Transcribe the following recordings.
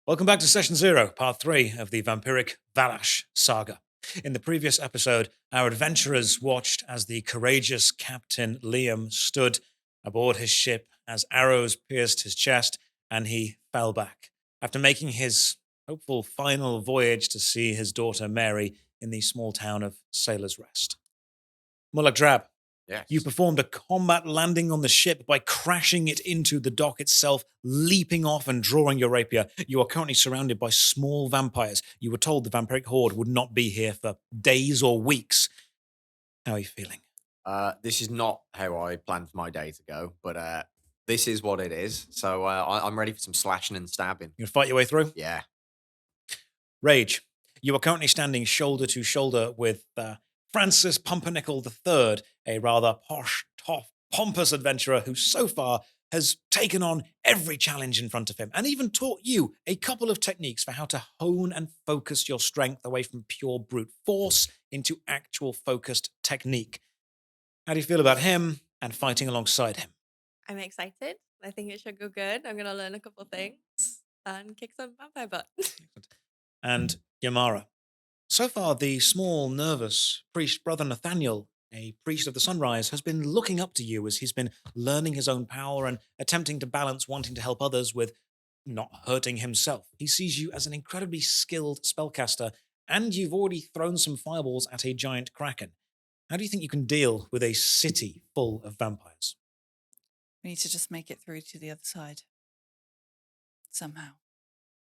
Welcome back to Session 0, Part 3 of the Vampiric Valash saga. In the previous episode, our adventurers watched as the courageous Captain Liam stood aboard his ship as arrows pierced his chest and he fell back after making his hopeful final voyage to see his daughter Mary in the small town of Sailor's Rest. Mullac Drab, Yes. you performed a combat landing on the ship by crashing it into the dock itself, leaping off and drawing your rapier. You are currently surrounded by small vampires. You were told the vampiric horde would not be here for days or weeks. How are you feeling? This is not how I planned my day to go, but this is what it is. So I'm ready for some slashing and stabbing. You gonna fight your way through? Yeah. Rage, you are currently standing shoulder to shoulder with Francis Pumpernickle III, a rather posh, tough, pompous adventurer who so far has taken on every challenge in front of him and even taught you a couple of techniques for how to hone and focus your strength away from pure brute force into actual focused technique. How do you feel about him and fighting alongside him? I'm excited. I think it should go good. I'm going to learn a couple things and kick some vampire butt. And Yemmara. So far, the small, nervous priest brother Nathaniel, a priest of the sunrise, has been looking up to you as he's been learning his own power and attempting to balance wanting to help others with not hurting himself. He sees you as an incredibly skilled spellcaster, and you've already thrown some fireballs at a giant kraken. How do you think you can deal with a city full of vampires? We need to just make it through to the other side. Somehow.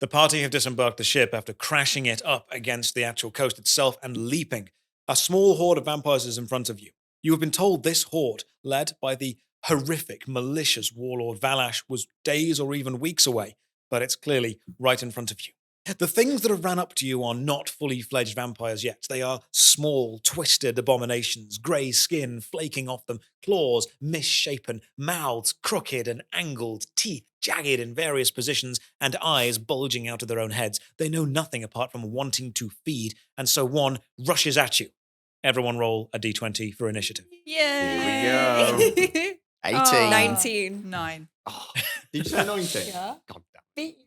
The party have disembarked the ship after crashing it up against the actual coast itself and leaping. A small horde of vampires is in front of you. You have been told this horde, led by the horrific, malicious warlord Valash, was days or even weeks away, but it's clearly right in front of you. The things that have ran up to you are not fully fledged vampires yet. They are small, twisted abominations, grey skin flaking off them, claws misshapen, mouths crooked and angled, teeth jagged in various positions, and eyes bulging out of their own heads. They know nothing apart from wanting to feed, and so one rushes at you. Everyone roll a d20 for initiative. Yay! Here we go. 18. Oh. 19. 9. Oh, did you say 19? Yeah. God damn. Beat you.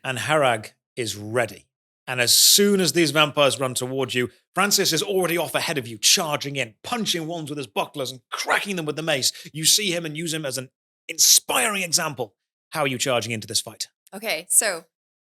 And Angharage is ready. And as soon as these vampires run towards you, Francis is already off ahead of you, charging in, punching ones with his bucklers and cracking them with the mace. You see him and use him as an inspiring example. How are you charging into this fight? Okay, so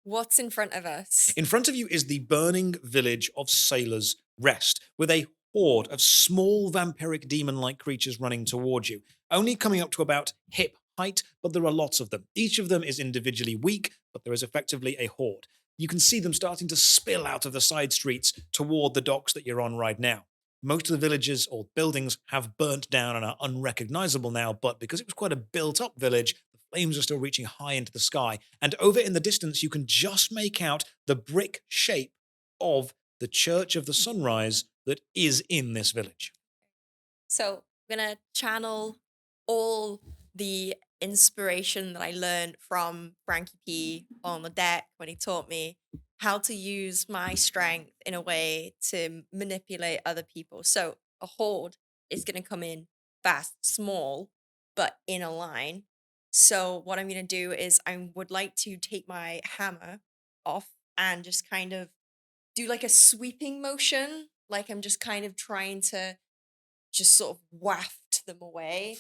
what's in front of us? In front of you is the burning village of Sailor's Rest, with a horde of small vampiric demon-like creatures running towards you, only coming up to about hip height, but there are lots of them. Each of them is individually weak, but there is effectively a horde. You can see them starting to spill out of the side streets toward the docks that you're on right now. Most of the villages or buildings have burnt down and are unrecognizable now, but because it was quite a built-up village, the flames are still reaching high into the sky. And over in the distance, you can just make out the brick shape of the Church of the Sunrise that is in this village. So I'm going to channel all the inspiration that I learned from Frankie P on the deck when he taught me how to use my strength in a way to manipulate other people. So a horde is going to come in fast, small, but in a line. So what I'm going to do is I would like to take my hammer off and just kind of do like a sweeping motion. Like I'm just kind of trying to just sort of waft them away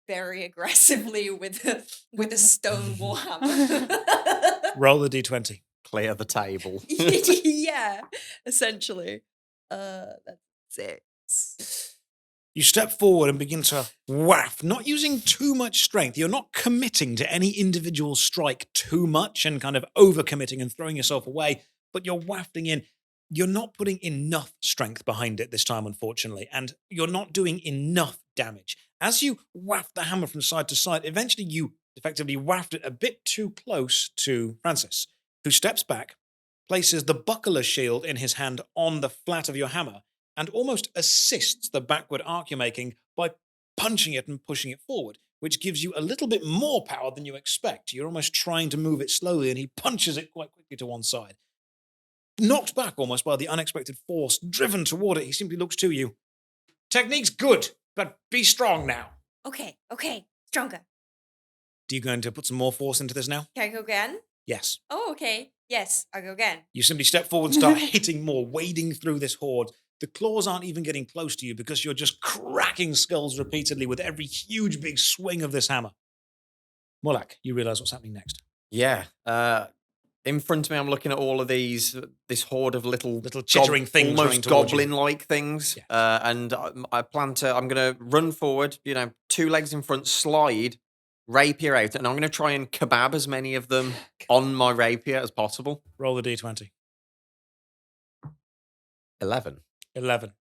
very aggressively with a stone warhammer. Roll the d20. Clear the table. Yeah, essentially. That's 6. You step forward and begin to waft, not using too much strength. You're not committing to any individual strike too much and kind of overcommitting and throwing yourself away, but you're wafting in. You're not putting enough strength behind it this time, unfortunately, and you're not doing enough damage. As you waft the hammer from side to side, eventually you effectively waft it a bit too close to Francis, who steps back, places the buckler shield in his hand on the flat of your hammer, and almost assists the backward arc you're making by punching it and pushing it forward, which gives you a little bit more power than you expect. You're almost trying to move it slowly, and he punches it quite quickly to one side. Knocked back almost by the unexpected force, driven toward it, he simply looks to you. Technique's good, but be strong now. Okay, stronger. Do you going to put some more force into this now? Can I go again? Yes. Oh, okay. Yes, I'll go again. You simply step forward and start hitting more, wading through this horde. The claws aren't even getting close to you because you're just cracking skulls repeatedly with every huge big swing of this hammer. Mullac, you realize what's happening next. Yeah. In front of me, I'm looking at all of these, this horde of little chittering things running almost towards you. goblin-like things. Yes. And I plan to, I'm going to run forward, 2 legs in front, slide, rapier out, and I'm going to try and kebab as many of them on my rapier as possible. Roll the d20. 11. 11.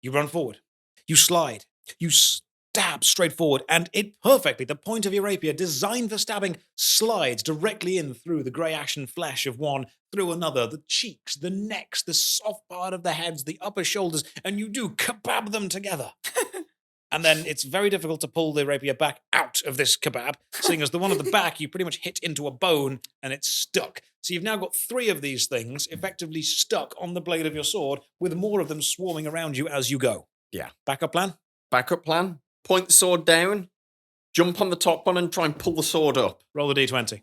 You run forward. You slide. You stab straight forward, and it perfectly, the point of your rapier, designed for stabbing, slides directly in through the grey ashen flesh of one, through another, the cheeks, the necks, the soft part of the heads, the upper shoulders, and you do kebab them together. And then it's very difficult to pull the rapier back out of this kebab, seeing as the one at the back you pretty much hit into a bone and it's stuck. So you've now got 3 of these things effectively stuck on the blade of your sword, with more of them swarming around you as you go. Yeah. Backup plan? Backup plan. Point the sword down, jump on the top one and try and pull the sword up. Roll the d20.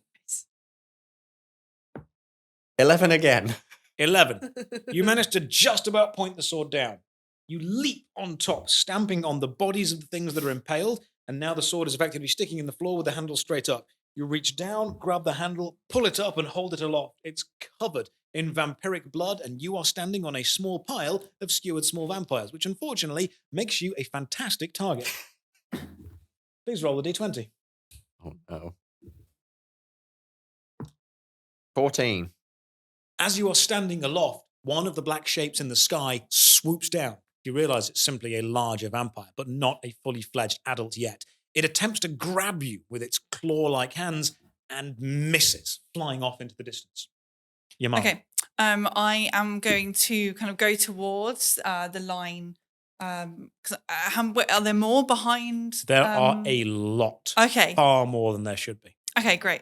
11 again. 11. You managed to just about point the sword down. You leap on top, stamping on the bodies of the things that are impaled, and now the sword is effectively sticking in the floor with the handle straight up. You reach down, grab the handle, pull it up, and hold it aloft. It's covered in vampiric blood, and you are standing on a small pile of skewered small vampires, which unfortunately makes you a fantastic target. Please roll the d20. Oh, no. 14. As you are standing aloft, one of the black shapes in the sky swoops down. You realize it's simply a larger vampire, but not a fully fledged adult yet. It attempts to grab you with its claw-like hands and misses, flying off into the distance. Yemmara. Okay. I am going to kind of go towards the line. 'Cause, are there more behind? There are a lot. Okay. Far more than there should be. Okay, great.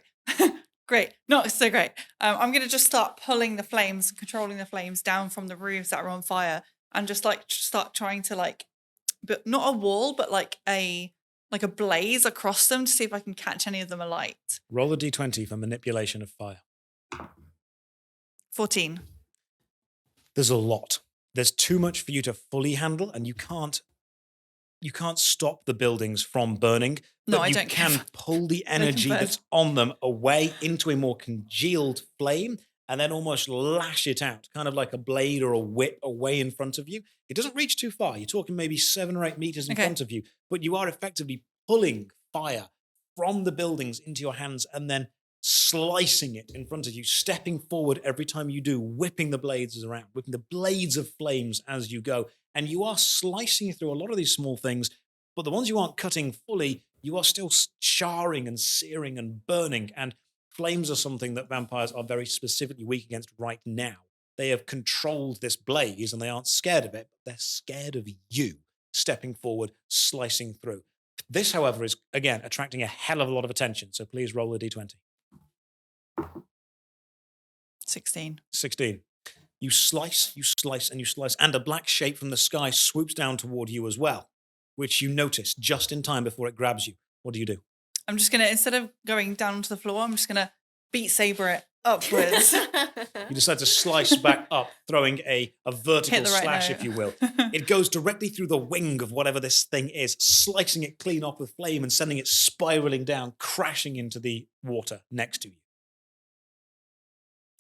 Great. Not so great. I'm going to just start pulling the flames, controlling the flames down from the roofs that are on fire, and just start trying to but not a wall, but like a blaze across them to see if I can catch any of them alight. Roll a d20 for manipulation of fire. 14. There's a lot. There's too much for you to fully handle, and you can't stop the buildings from burning. No, but I you don't can care. pull the energy burn. that's on them away into a more congealed flame, and then almost lash it out, kind of like a blade or a whip away in front of you. It doesn't reach too far. You're talking maybe 7 or 8 meters in front of you, but you are effectively pulling fire from the buildings into your hands and then slicing it in front of you, stepping forward every time you do, whipping the blades around, whipping the blades of flames as you go. And you are slicing through a lot of these small things, but the ones you aren't cutting fully, you are still charring and searing and burning. And flames are something that vampires are very specifically weak against right now. They have controlled this blaze and they aren't scared of it, but they're scared of you stepping forward, slicing through. This, however, is, again, attracting a hell of a lot of attention. So please roll a d20. 16. 16. You slice, and you slice, and a black shape from the sky swoops down toward you as well, which you notice just in time before it grabs you. What do you do? I'm just going to, instead of going down to the floor, I'm just going to beat saber it upwards. You decide to slice back up, throwing a vertical Hit the right slash, note. if you will. It goes directly through the wing of whatever this thing is, slicing it clean off with flame and sending it spiraling down, crashing into the water next to you.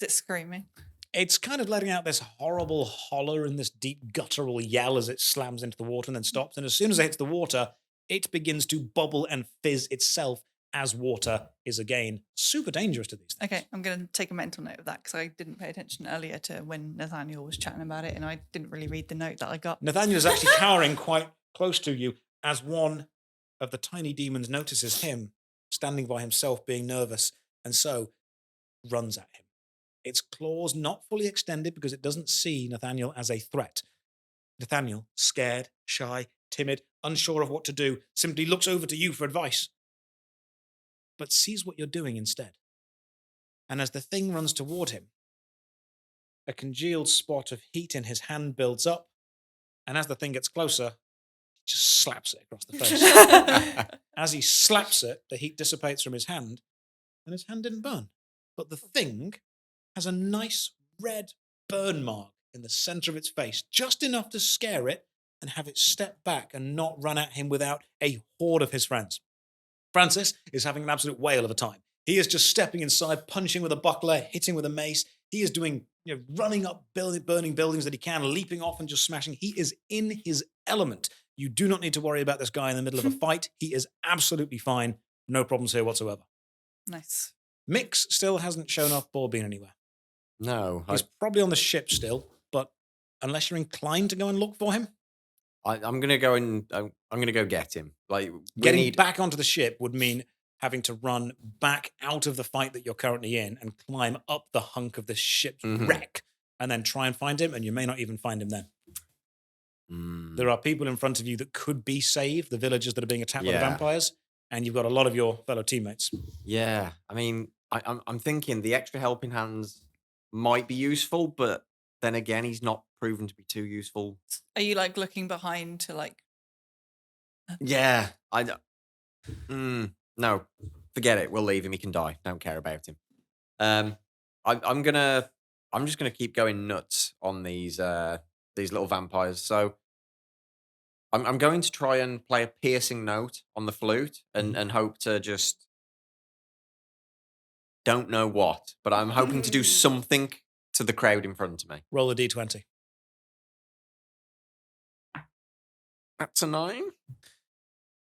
Is it screaming? It's kind of letting out this horrible holler and this deep guttural yell as it slams into the water and then stops. And as soon as it hits the water, it begins to bubble and fizz itself as water is again super dangerous to these things. Okay, I'm going to take a mental note of that because I didn't pay attention earlier to when Nathaniel was chatting about it and I didn't really read the note that I got. Nathaniel is actually cowering quite close to you as one of the tiny demons notices him standing by himself being nervous and so runs at him. Its claws not fully extended because it doesn't see Nathaniel as a threat. Nathaniel, scared, shy, timid, unsure of what to do, simply looks over to you for advice, but sees what you're doing instead. And as the thing runs toward him, a congealed spot of heat in his hand builds up, and as the thing gets closer, just slaps it across the face. As he slaps it, the heat dissipates from his hand, and his hand didn't burn. But the thing has a nice red burn mark in the center of its face, just enough to scare it and have it step back and not run at him without a horde of his friends. Francis is having an absolute whale of a time. He is just stepping inside, punching with a buckler, hitting with a mace. He is doing, running up burning buildings that he can, leaping off and just smashing. He is in his element. You do not need to worry about this guy in the middle of a fight. He is absolutely fine. No problems here whatsoever. Nice. Mix still hasn't shown up or been anywhere. No. He's probably on the ship still, but unless you're inclined to go and look for him, I'm gonna go and I'm gonna go get him. Like getting back onto the ship would mean having to run back out of the fight that you're currently in and climb up the hunk of the ship's wreck and then try and find him, and you may not even find him then. There are people in front of you that could be saved, the villagers that are being attacked by the vampires, and you've got a lot of your fellow teammates. Yeah, I mean, I'm thinking the extra helping hands might be useful, but then again, he's not proven to be too useful. Are you like looking behind to like? Yeah, no, forget it. We'll leave him. He can die. Don't care about him. I'm just gonna keep going nuts on these little vampires. So I'm going to try and play a piercing note on the flute and hope to just don't know what, but I'm hoping to do something to the crowd in front of me. Roll a d20. That's a 9.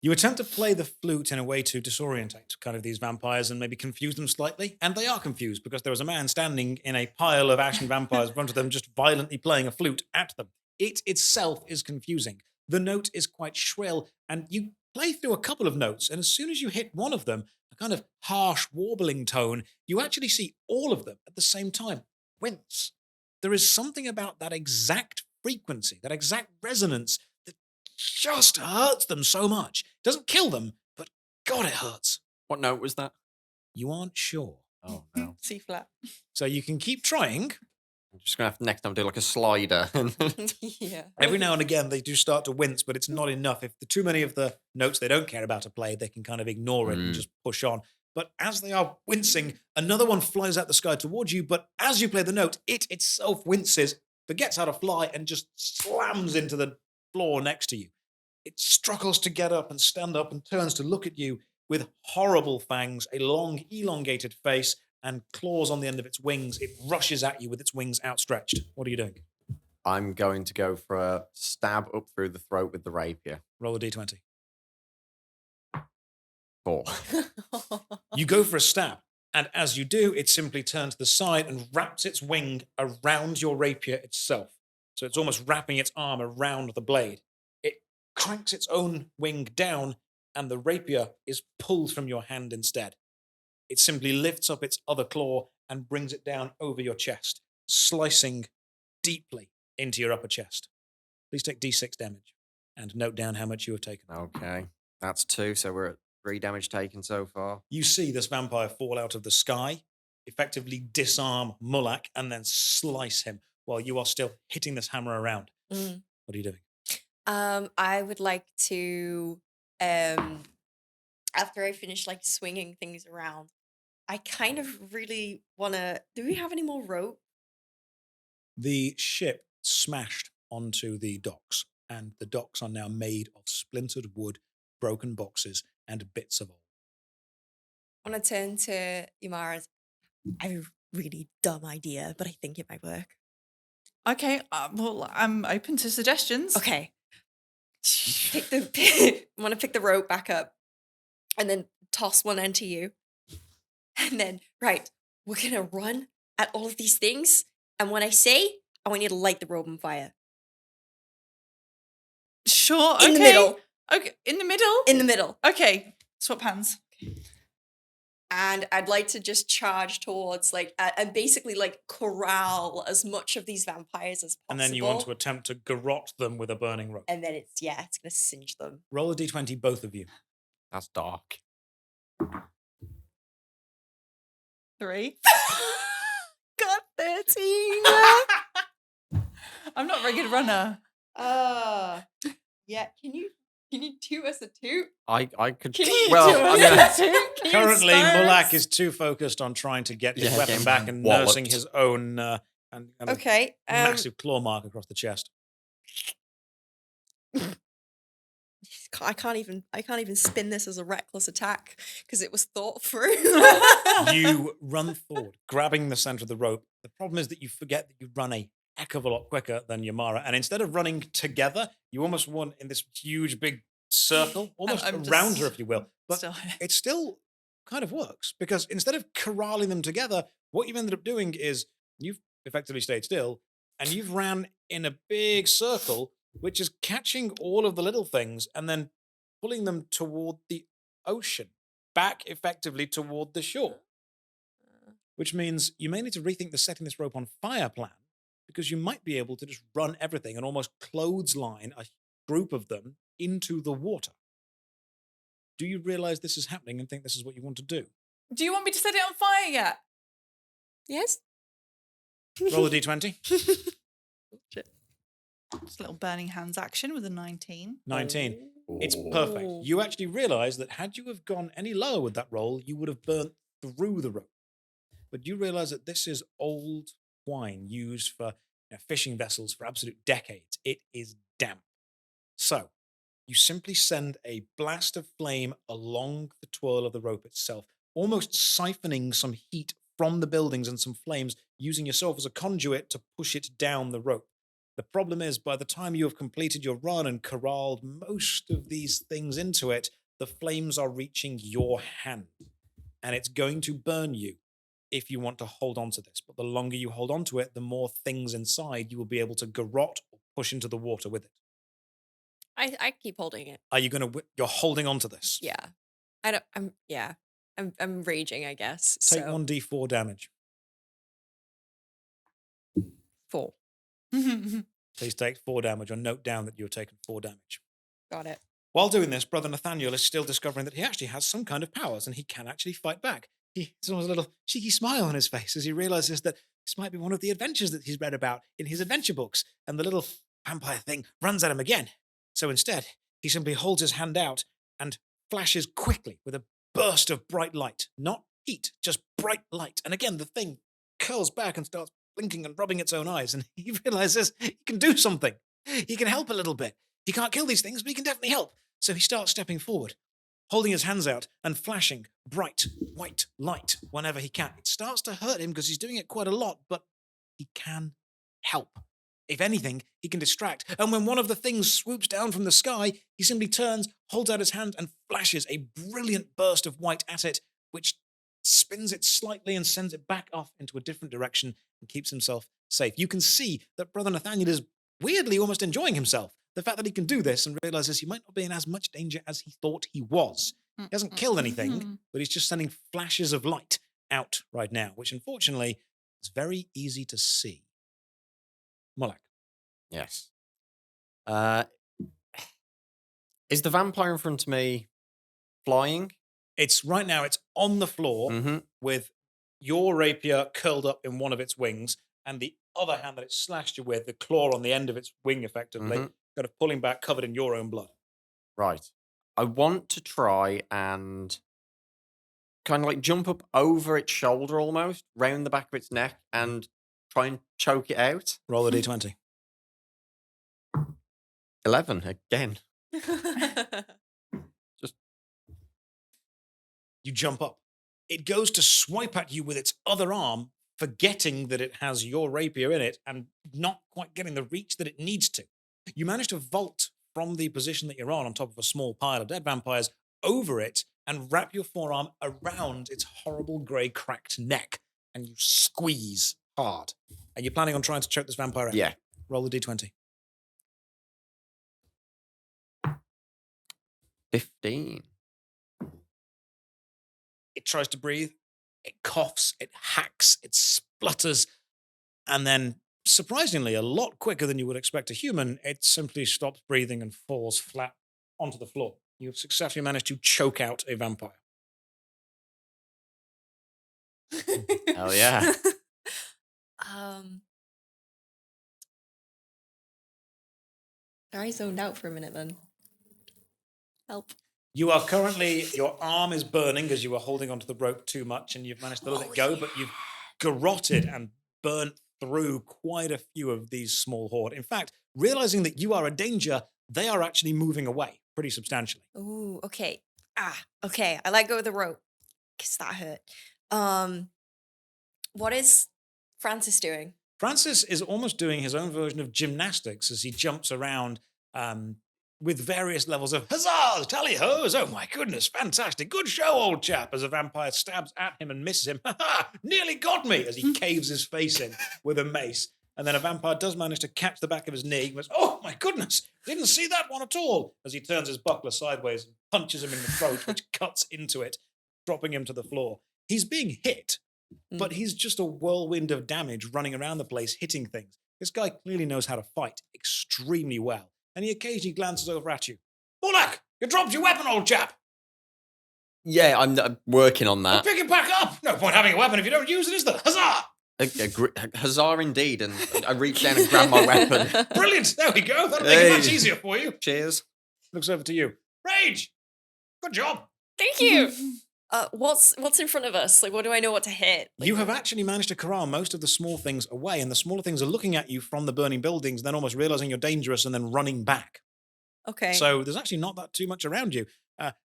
You attempt to play the flute in a way to disorientate kind of these vampires and maybe confuse them slightly. And they are confused because there is a man standing in a pile of ashen vampires in front of them, just violently playing a flute at them. It itself is confusing. The note is quite shrill, and you play through a couple of notes, and as soon as you hit one of them, a kind of harsh, warbling tone, you actually see all of them at the same time wince. There is something about that exact frequency, that exact resonance, that just hurts them so much. It doesn't kill them, but God, it hurts. What note was that? You aren't sure. Oh, no. C flat. So you can keep trying. I'm just going to have to next time do like a slider. Yeah. Every now and again, they do start to wince, but it's not enough. If too many of the notes they don't care about are played, they can kind of ignore it and just push on. But as they are wincing, another one flies out the sky towards you, but as you play the note, it itself winces, forgets how to fly, and just slams into the floor next to you. It struggles to get up and stand up and turns to look at you with horrible fangs, a long, elongated face, and claws on the end of its wings. It rushes at you with its wings outstretched. What are you doing? I'm going to go for a stab up through the throat with the rapier. Roll a d20. 4. You go for a stab, and as you do, it simply turns to the side and wraps its wing around your rapier itself. So it's almost wrapping its arm around the blade. It cranks its own wing down, and the rapier is pulled from your hand instead. It simply lifts up its other claw and brings it down over your chest, slicing deeply into your upper chest. Please take d6 damage and note down how much you have taken. Okay, that's 2, so we're at 3 damage taken so far. You see this vampire fall out of the sky, effectively disarm Mullac, and then slice him while you are still hitting this hammer around. What are you doing? I would like to, after I finish like swinging things around, I kind of really want to. Do we have any more rope? The ship smashed onto the docks, and the docks are now made of splintered wood, broken boxes, and bits of oil. I want to turn to Yemmara. I have a really dumb idea, but I think it might work. Okay, well, I'm open to suggestions. Okay. I want to pick the rope back up and then toss one end to you. And then, right, we're going to run at all of these things. And when I say, I want you to light the rope on fire. Sure, In the middle. Okay, in the middle? In the middle. Okay, swap hands. And I'd like to just charge towards, like, and basically, like, corral as much of these vampires as possible. And then you want to attempt to garrote them with a burning rope. And then it's going to singe them. Roll a d20, both of you. That's dark. 3. Got 13. I'm not a very good runner. Yeah, can you You need 2 as a 2. I could. Can you Well, do I'm it? gonna. Can you Currently, inspire Mullac us? is too focused on trying to get his Yeah, weapon getting back and nursing walloped. his own and kind of Okay. massive claw mark across the chest. I can't even spin this as a reckless attack because it was thought through. You run forward, grabbing the center of the rope. The problem is that you forget that you run a heck of a lot quicker than Yemmara. And instead of running together, you almost run in this huge, big circle, almost I'm around just her, if you will. But still- it still kind of works because instead of corralling them together, what you've ended up doing is you've effectively stayed still and you've ran in a big circle, which is catching all of the little things and then pulling them toward the ocean, back effectively toward the shore. Which means you may need to rethink the setting this rope on fire plan because you might be able to just run everything and almost clothesline a group of them into the water. Do you realize this is happening and think this is what you want to do? Do you want me to set it on fire yet? Yes. Roll a d20. Shit. Just a little burning hands action with a 19. 19. It's Ooh. perfect. You actually realize that had you have gone any lower with that roll, you would have burnt through the rope. But you realize that this is old wine used for fishing vessels for absolute decades. It is damp. So you simply send a blast of flame along the twirl of the rope itself, almost siphoning some heat from the buildings and some flames, using yourself as a conduit to push it down the rope. The problem is, by the time you have completed your run and corralled most of these things into it, the flames are reaching your hand, and it's going to burn you if you want to hold on to this. But the longer you hold on to it, the more things inside you will be able to garrote or push into the water with it. I keep holding it. Are you going to? You're holding on to this. Yeah. I'm raging, I guess. Take So 1d4 damage. 4. Please take 4 damage, or note down that you're taking 4 damage. Got it. While doing this, Brother Nathaniel is still discovering that he actually has some kind of powers and he can actually fight back. He's almost a little cheeky smile on his face as he realizes that this might be one of the adventures that he's read about in his adventure books, and the little vampire thing runs at him again. So instead, he simply holds his hand out and flashes quickly with a burst of bright light. Not heat, just bright light. And again, the thing curls back and starts blinking and rubbing its own eyes, and he realizes he can do something. He can help a little bit. He can't kill these things, but he can definitely help. So he starts stepping forward, holding his hands out and flashing bright white light whenever he can. It starts to hurt him because he's doing it quite a lot, but he can help. If anything, he can distract. And when one of the things swoops down from the sky, he simply turns, holds out his hand, and flashes a brilliant burst of white at it, which spins it slightly and sends it back off into a different direction and keeps himself safe. You can see that Brother Nathaniel is weirdly almost enjoying himself. The fact that he can do this and realizes he might not be in as much danger as he thought he was. He hasn't killed anything, but he's just sending flashes of light out right now, which unfortunately is very easy to see. Mullac. Yes. Is the vampire in front of me flying? It's right now, it's on the floor Mm-hmm. with your rapier curled up in one of its wings and the other hand that it slashed you with, the claw on the end of its wing effectively, kind of pulling back, covered in your own blood. Right. I want to try and kind of like jump up over its shoulder almost, round the back of its neck, and try and choke it out. Roll a d20. 11 again. You jump up. It goes to swipe at you with its other arm, forgetting that it has your rapier in it and not quite getting the reach that it needs to. You manage to vault from the position that you're on top of a small pile of dead vampires over it and wrap your forearm around its horrible grey cracked neck, and you squeeze hard. Are you planning on trying to choke this vampire out? Yeah. Roll the d20. 15. It tries to breathe, it coughs, it hacks, it splutters, and then, surprisingly, a lot quicker than you would expect a human, it simply stops breathing and falls flat onto the floor. You have successfully managed to choke out a vampire. Hell yeah. I zoned out for a minute then. Help. You are currently, your arm is burning as you were holding onto the rope too much and you've managed to let it go, but you've garroted and burnt through quite a few of these small horde. In fact, realizing that you are a danger, they are actually moving away pretty substantially. Ooh, okay. Okay. I let go of the rope because that hurt. What is Francis doing? Francis is almost doing his own version of gymnastics as he jumps around with various levels of huzzahs, tally-hos, oh my goodness, fantastic, good show, old chap, as a vampire stabs at him and misses him. Ha ha, nearly got me, as he caves his face in with a mace. And then a vampire does manage to catch the back of his knee and goes, oh my goodness, didn't see that one at all, as he turns his buckler sideways and punches him in the throat, which cuts into it, dropping him to the floor. He's being hit, but he's just a whirlwind of damage running around the place, hitting things. This guy clearly knows how to fight extremely well, and he occasionally glances over at you. Mullac, you dropped your weapon, old chap. Yeah, I'm working on that. Pick it back up. No point having a weapon if you don't use it, is there? Huzzah! Huzzah indeed, and I reach down and grab my weapon. Brilliant. There we go. That'll make it much easier for you. Cheers. Looks over to you. Rage. Good job. Thank you. What's in front of us? Like, what do I know what to hit? Like, You have actually managed to corral most of the small things away, and the smaller things are looking at you from the burning buildings, then almost realizing you're dangerous and then running back. Okay. So there's actually not that too much around you.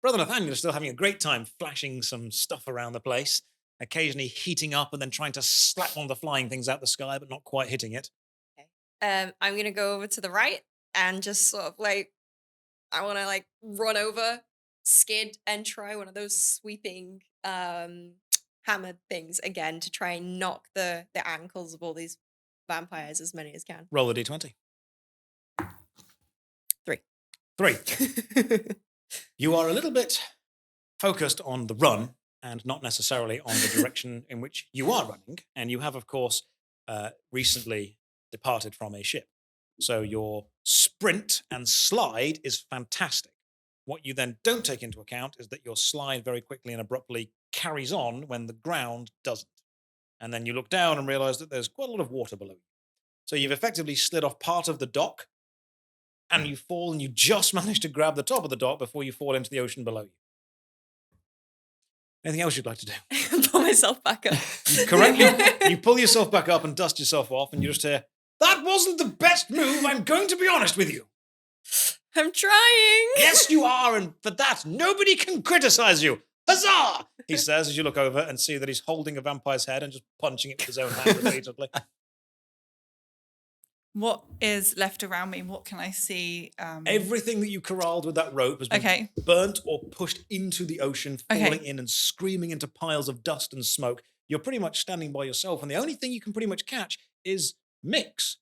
Brother Nathaniel is still having a great time flashing some stuff around the place, occasionally heating up and then trying to slap one of the flying things out the sky, but not quite hitting it. I'm gonna go over to the right and just sort of like, I want to like run over, skid, and try one of those sweeping hammer things again to try and knock the ankles of all these vampires, as many as can. Roll a d20. 3. 3. You are a little bit focused on the run and not necessarily on the direction in which you are running. And you have, of course, recently departed from a ship. So your sprint and slide is fantastic. What you then don't take into account is that your slide very quickly and abruptly carries on when the ground doesn't. And then you look down and realize that there's quite a lot of water below you. So you've effectively slid off part of the dock and you fall and you just manage to grab the top of the dock before you fall into the ocean below you. Anything else you'd like to do? Pull myself back up. You pull yourself back up and dust yourself off and you just hear, that wasn't the best move, I'm going to be honest with you. I'm trying. Yes, you are, and for that, nobody can criticize you. Huzzah! He says as you look over and see that he's holding a vampire's head and just punching it with his own hand repeatedly. What is left around me? What can I see? Everything that you corralled with that rope has been burnt or pushed into the ocean, falling in and screaming into piles of dust and smoke. You're pretty much standing by yourself, and the only thing you can pretty much catch is Mix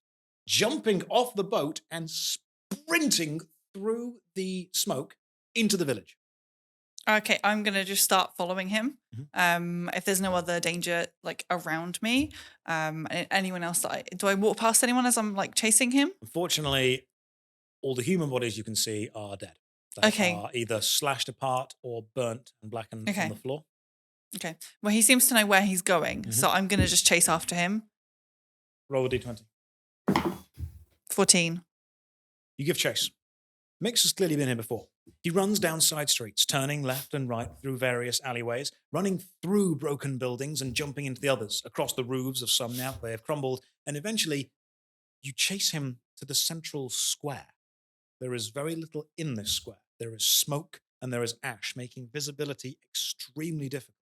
jumping off the boat and sprinting through the smoke into the village. Okay, I'm going to just start following him. If there's no other danger like around me, anyone else do I walk past anyone as I'm like chasing him? Unfortunately, all the human bodies you can see are dead. They are either slashed apart or burnt and blackened on the floor. Okay. Well, he seems to know where he's going, so I'm going to just chase after him. Roll a d20. 14. You give chase. Mix has clearly been here before. He runs down side streets, turning left and right through various alleyways, running through broken buildings and jumping into the others, across the roofs of some now they have crumbled, and eventually you chase him to the central square. There is very little in this square. There is smoke and there is ash, making visibility extremely difficult.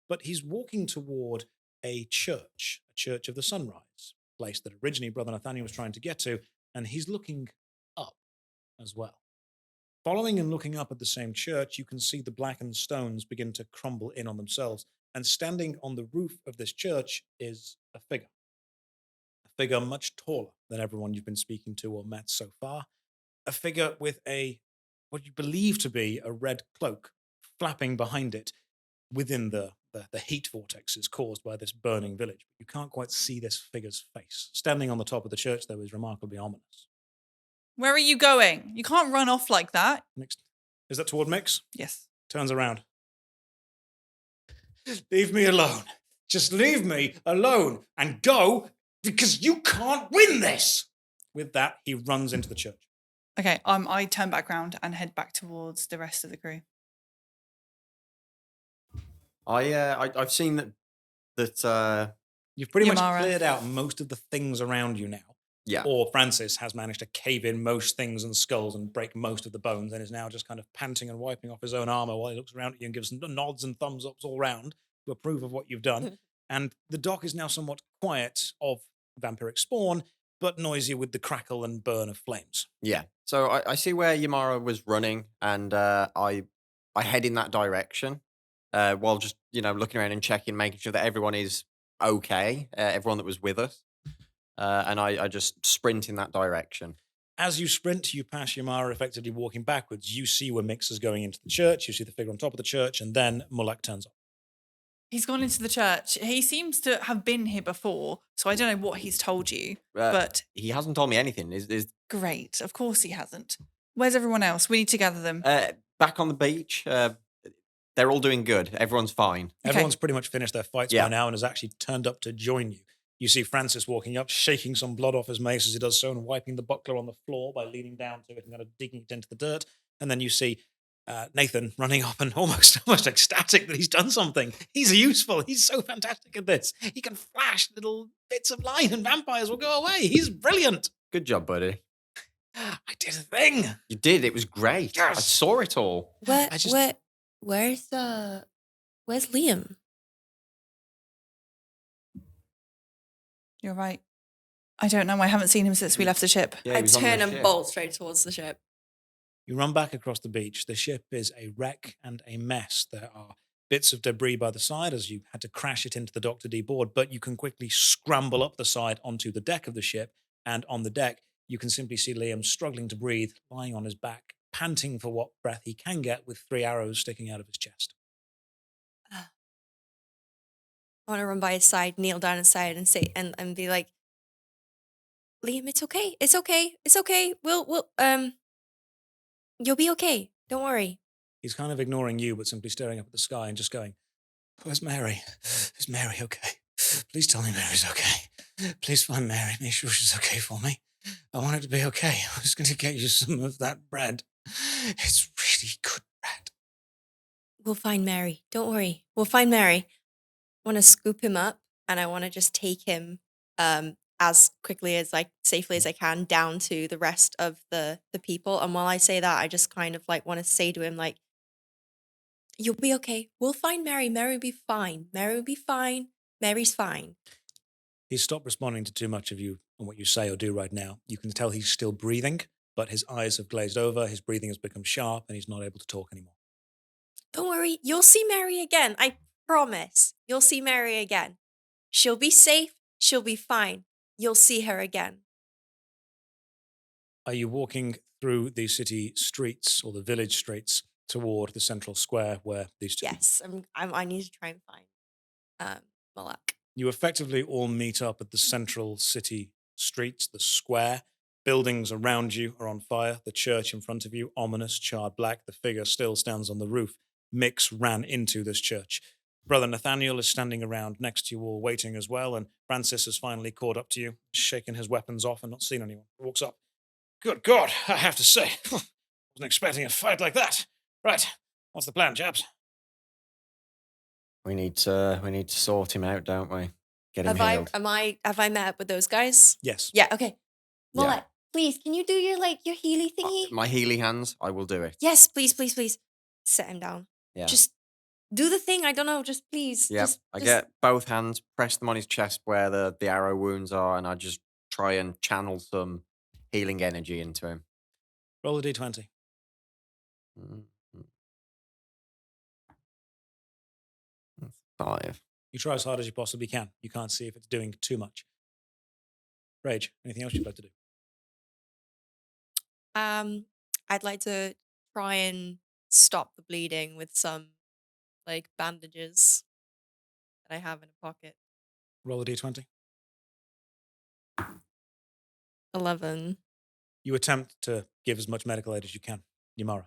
But he's walking toward a church of the sunrise, a place that originally Brother Nathaniel was trying to get to, and he's looking up as well. Following and looking up at the same church, you can see the blackened stones begin to crumble in on themselves, and standing on the roof of this church is a figure much taller than everyone you've been speaking to or met so far, a figure with what you believe to be a red cloak flapping behind it within the heat vortexes caused by this burning village. You can't quite see this figure's face. Standing on the top of the church, though, is remarkably ominous. Where are you going? You can't run off like that. Mix. Is that toward Mix? Yes. Turns around. Leave me alone. Just leave me alone and go, because you can't win this. With that, he runs into the church. Okay, I turn back round and head back towards the rest of the crew. I've seen that You've pretty much Yemmara. cleared out most of the things around you now. yeah. Or Francis has managed to cave in most things and skulls and break most of the bones and is now just kind of panting and wiping off his own armor while he looks around at you and gives nods and thumbs ups all round to approve of what you've done. And the dock is now somewhat quiet of vampiric spawn, but noisy with the crackle and burn of flames. Yeah. So I see where Yemmara was running, and I head in that direction while just looking around and checking, making sure that everyone is okay, everyone that was with us, and I just sprint in that direction. As you sprint, you pass Yemmara effectively walking backwards. You see where Mix is going into the church. You see the figure on top of the church, and then Mullac turns up. He's gone into the church. He seems to have been here before, so I don't know what he's told you. But he hasn't told me anything. Is great. Of course he hasn't. Where's everyone else? We need to gather them. back on the beach? They're all doing good. Everyone's fine. Okay. Everyone's pretty much finished their fights Yeah. by now and has actually turned up to join you. You see Francis walking up, shaking some blood off his mace as he does so and wiping the buckler on the floor by leaning down to it and kind of digging it into the dirt. And then you see Nathan running up and almost ecstatic that he's done something. He's useful. He's so fantastic at this. He can flash little bits of light and vampires will go away. He's brilliant. Good job, buddy. I did a thing. You did. It was great. Yes. I saw it all. Where's Liam? You're right. I don't know. I haven't seen him since we left the ship. Yeah, he I was on turn the and ship. bolt straight towards the ship. You run back across the beach. The ship is a wreck and a mess. There are bits of debris by the side as you had to crash it into the Dr. D board, but you can quickly scramble up the side onto the deck of the ship. And on the deck, you can simply see Liam struggling to breathe, lying on his back, panting for what breath he can get with 3 arrows sticking out of his chest. I want to run by his side, kneel down his side, and say and be like, Liam, it's okay. It's okay. It's okay. We'll you'll be okay. Don't worry. He's kind of ignoring you, but simply staring up at the sky and just going, "Where's Mary? Is Mary okay? Please tell me Mary's okay. Please find Mary. Make sure she's okay for me. I want her to be okay. I was going to get you some of that bread. It's really good bread." We'll find Mary. Don't worry. We'll find Mary. I want to scoop him up and I want to just take him as quickly as safely as I can down to the rest of the people. And while I say that, I just kind of want to say to him you'll be okay. We'll find Mary. Mary will be fine. Mary will be fine. Mary's fine. He's stopped responding to too much of you and what you say or do right now. You can tell he's still breathing, but his eyes have glazed over, his breathing has become sharp, and he's not able to talk anymore. Don't worry. You'll see Mary again. I promise. You'll see Mary again. She'll be safe. She'll be fine. You'll see her again. Are you walking through the city streets or the village streets toward the central square where these two... Yes. I need to try and find Mullac. You effectively all meet up at the central city streets, the square. Buildings around you are on fire. The church in front of you, ominous, charred black. The figure still stands on the roof. Mix ran into this church. Brother Nathaniel is standing around next to you all waiting as well, and Francis has finally caught up to you, shaken his weapons off and not seen anyone. He walks up. Good God, I have to say, wasn't expecting a fight like that. Right, what's the plan, chaps? We need to sort him out, don't we? Get him healed. Have I met up with those guys? Yes. Yeah, okay. Yeah. Mullac, please, can you do your Healy thingy? My Healy hands, I will do it. Yes, please, please, please. Set him down. Yeah. Just do the thing. I don't know. Just please. Yeah. I get both hands, press them on his chest where the arrow wounds are, and I just try and channel some healing energy into him. Roll a d20. Mhm. 5. You try as hard as you possibly can. You can't see if it's doing too much. Rage, anything else you'd like to do? I'd like to try and stop the bleeding with some bandages that I have in a pocket. Roll a d20. 11. You attempt to give as much medical aid as you can. Yemmara.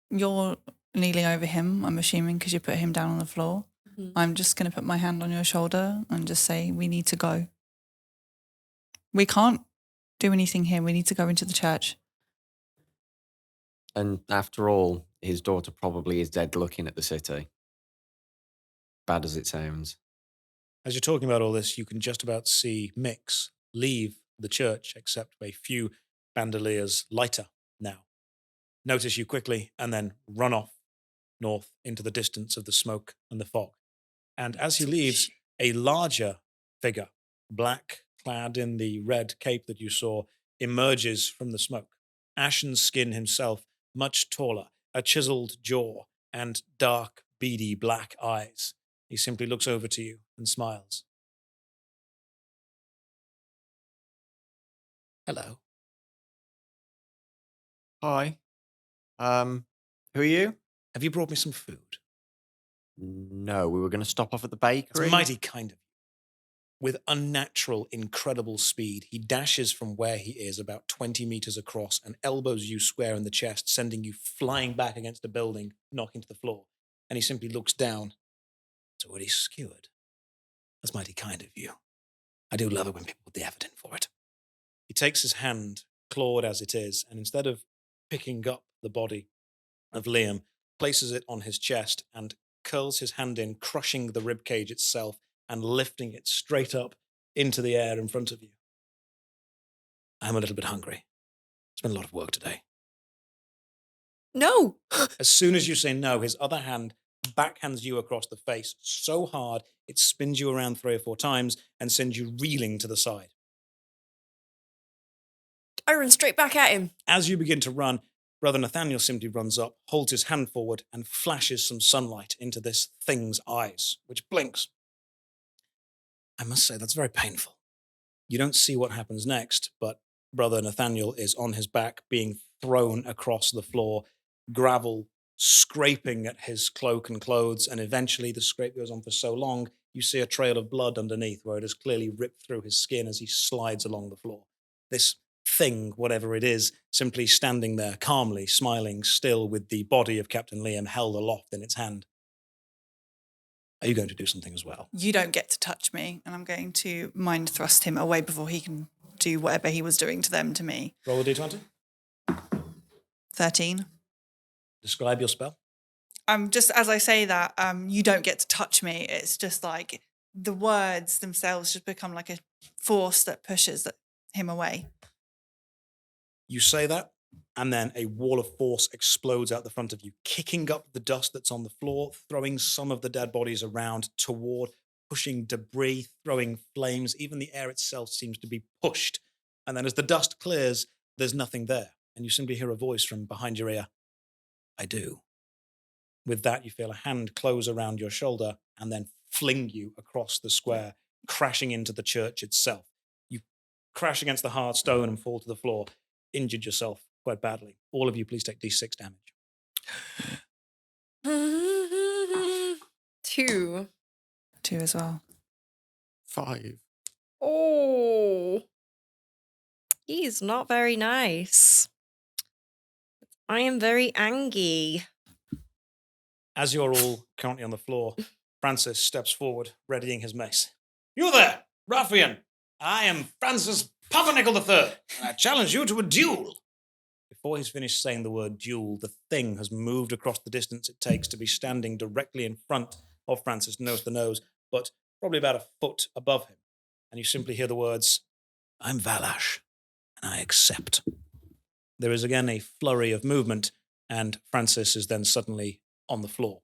You're kneeling over him, I'm assuming, because you put him down on the floor. Mhm. I'm just going to put my hand on your shoulder and just say, we need to go. We can't do anything here. We need to go into the church. And after all, his daughter probably is dead looking at the city. Bad as it sounds. As you're talking about all this, you can just about see Mix leave the church, except a few bandoliers lighter now. Notice you quickly and then run off north into the distance of the smoke and the fog. And as he leaves, a larger figure, black, clad in the red cape that you saw, emerges from the smoke. Ashen skin himself, much taller, a chiseled jaw, and dark, beady black eyes. He simply looks over to you and smiles. Hello. Hi. Who are you? Have you brought me some food? No, we were going to stop off at the It's bakery. mighty kind of you. With unnatural, incredible speed, he dashes from where he is about 20 meters across and elbows you square in the chest, sending you flying back against a building, knocking to the floor. And he simply looks down. It's already skewered. That's mighty kind of you. I do love it when people put the effort in for it. He takes his hand, clawed as it is, and instead of picking up the body of Liam, places it on his chest and curls his hand in, crushing the ribcage itself and lifting it straight up into the air in front of you. I'm a little bit hungry. It's been a lot of work today. No. As soon as you say no, his other hand backhands you across the face so hard it spins you around 3 or 4 times and sends you reeling to the side. I run straight back at him. As you begin to run, Brother Nathaniel simply runs up, holds his hand forward, and flashes some sunlight into this thing's eyes, which blinks. I must say, that's very painful. You don't see what happens next, but Brother Nathaniel is on his back, being thrown across the floor, gravel scraping at his cloak and clothes, and eventually the scrape goes on for so long, you see a trail of blood underneath where it has clearly ripped through his skin as he slides along the floor. This thing, whatever it is, simply standing there, calmly, smiling, still with the body of Captain Liam held aloft in its hand. Are you going to do something as well? You don't get to touch me, and I'm going to mind thrust him away before he can do whatever he was doing to them to me. Roll a d20. 13. Describe your spell. Just as I say that, you don't get to touch me. It's just like the words themselves just become like a force that pushes him away. You say that, and then a wall of force explodes out the front of you, kicking up the dust that's on the floor, throwing some of the dead bodies around toward, pushing debris, throwing flames. Even the air itself seems to be pushed. And then as the dust clears, there's nothing there. And you simply hear a voice from behind your ear. I do. With that, you feel a hand close around your shoulder and then fling you across the square, crashing into the church itself. You crash against the hard stone and fall to the floor, injured yourself quite badly. All of you, please take d6 damage. 2. 2 as well. 5. Oh. He's not very nice. I am very angry. As you're all currently on the floor, Francis steps forward, readying his mace. You there, ruffian! I am Francis Pumpernickle III, and I challenge you to a duel. Before he's finished saying the word duel, the thing has moved across the distance it takes to be standing directly in front of Francis, nose to nose, but probably about a foot above him. And you simply hear the words, I'm Valash, and I accept. There is again a flurry of movement, and Francis is then suddenly on the floor,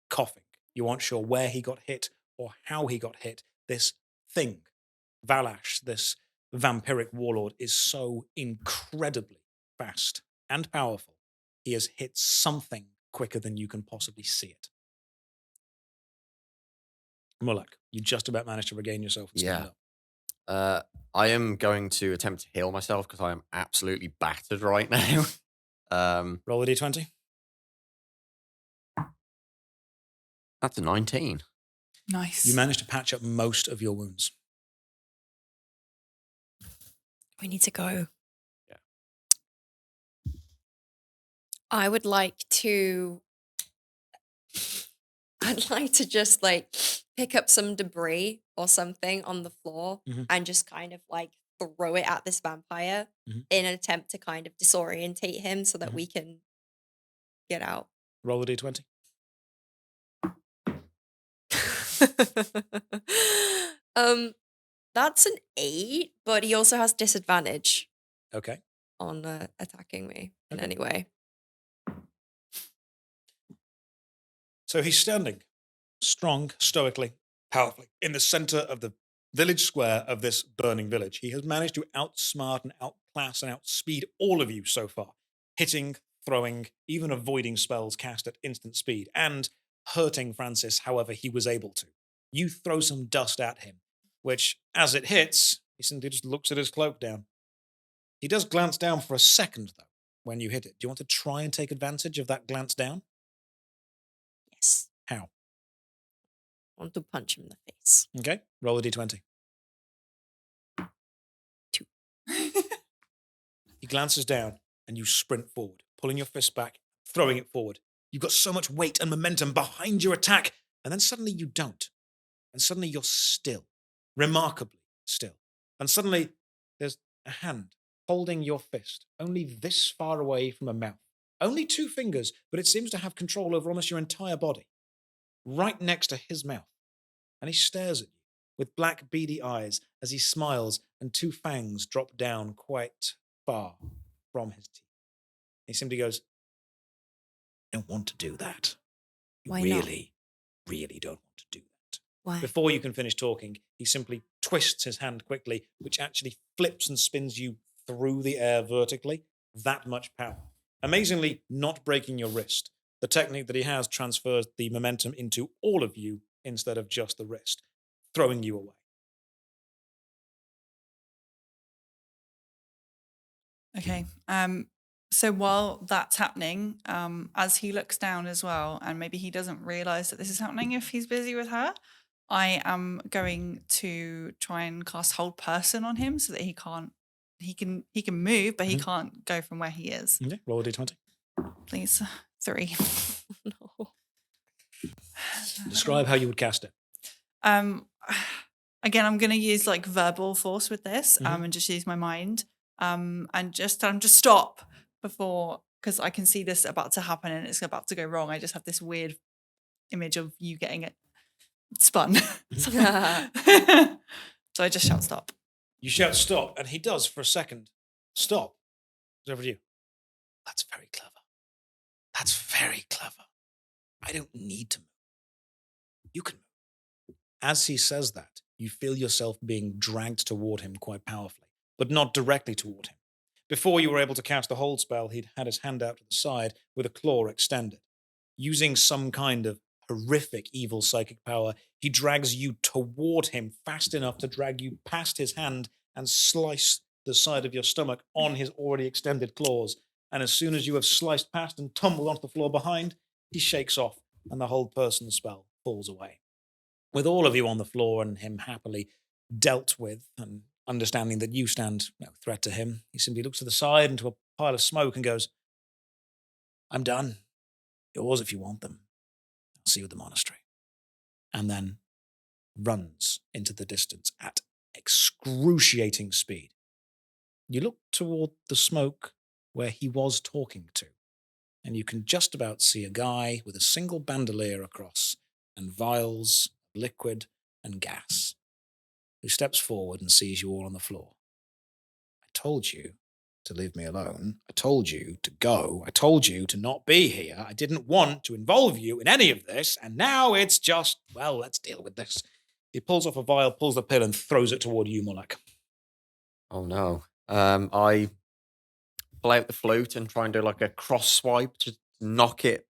coughing. You aren't sure where he got hit or how he got hit. This thing, Valash, this vampiric warlord, is so incredibly fast and powerful. He has hit something quicker than you can possibly see it. Mullac, you just about managed to regain yourself and stand up. I am going to attempt to heal myself because I am absolutely battered right now. Roll a d20. That's a 19. Nice. You managed to patch up most of your wounds. We need to go. Yeah. I'd like to just like pick up some debris or something on the floor Mhm. and just kind of like throw it at this vampire Mhm. in an attempt to kind of disorientate him so that Mhm. we can get out. Roll a d20. That's an 8, but he also has disadvantage Okay. on attacking me in Okay. any way. So he's standing strong, stoically, powerfully, in the center of the village square of this burning village. He has managed to outsmart and outclass and outspeed all of you so far, hitting, throwing, even avoiding spells cast at instant speed, and hurting Francis however he was able to. You throw some dust at him, which, as it hits, he simply just looks at his cloak down. He does glance down for a second, though, when you hit it. Do you want to try and take advantage of that glance down? Yes. How? I want to punch him in the face. Okay, roll a d20. 2. He glances down and you sprint forward, pulling your fist back, throwing it forward. You've got so much weight and momentum behind your attack, and then suddenly you don't. And suddenly you're still, remarkably still. And suddenly there's a hand holding your fist, only this far away from a mouth. Only 2 fingers, but it seems to have control over almost your entire body. Right next to his mouth. And he stares at you with black beady eyes as he smiles and 2 fangs drop down quite far from his teeth. He simply goes, "I don't want to do that. You Why not? really don't want to do that." Why? Before you can finish talking, he simply twists his hand quickly, which actually flips and spins you through the air vertically. That much power. Amazingly, not breaking your wrist. The technique that he has transfers the momentum into all of you instead of just the wrist, throwing you away. Okay. So while that's happening, as he looks down as well, and maybe he doesn't realize that this is happening if he's busy with her, I am going to try and cast Hold Person on him so that he can move, but he Mhm. can't go from where he is. Okay, roll a d20. Please. 3. No. Describe how you would cast it. Again, I'm going to use like verbal force with this, Mhm. and just use my mind, and just stop before, because I can see this about to happen and it's about to go wrong. I just have this weird image of you getting it spun. So I just shout stop. You shout stop, and he does for a second. Stop. It's over to you. That's very clever. That's very clever. I don't need to move. You can move. As he says that, you feel yourself being dragged toward him quite powerfully, but not directly toward him. Before you were able to cast the hold spell, he'd had his hand out to the side with a claw extended. Using some kind of horrific evil psychic power, he drags you toward him fast enough to drag you past his hand and slice the side of your stomach on his already extended claws. And as soon as you have sliced past and tumbled onto the floor behind, he shakes off and the Hold Person spell falls away. With all of you on the floor and him happily dealt with and understanding that you stand no threat to him, he simply looks to the side into a pile of smoke and goes, "I'm done. Yours if you want them. I'll see you at the monastery." And then runs into the distance at excruciating speed. You look toward the smoke where he was talking to, and you can just about see a guy with a single bandolier across and vials of liquid and gas, who steps forward and sees you all on the floor. "I told you to leave me alone. I told you to go. I told you to not be here. I didn't want to involve you in any of this, and now it's just, well, let's deal with this." He pulls off a vial, pulls the pill, and throws it toward you, Mullac. Oh no. I pull out the flute and try and do like a cross swipe to knock it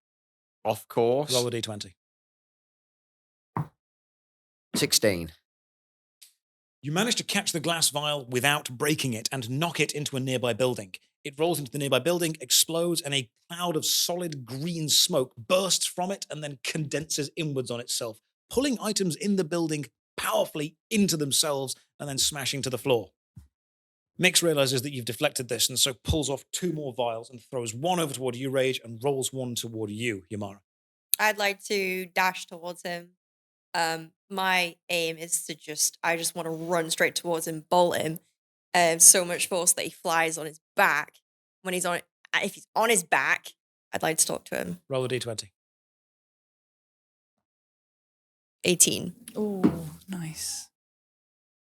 off course. Roll a d20. 16. You manage to catch the glass vial without breaking it and knock it into a nearby building. It rolls into the nearby building, explodes, and a cloud of solid green smoke bursts from it and then condenses inwards on itself, pulling items in the building powerfully into themselves and then smashing to the floor. Mix realizes that you've deflected this and so pulls off 2 more vials and throws one over toward you, Rage, and rolls one toward you, Yemmara. I'd like to dash towards him. My aim is to I just want to run straight towards him, bolt him, so much force that he flies on his back. When he's on, if he's on his back, I'd like to talk to him. Roll a d20. 18. Oh, nice.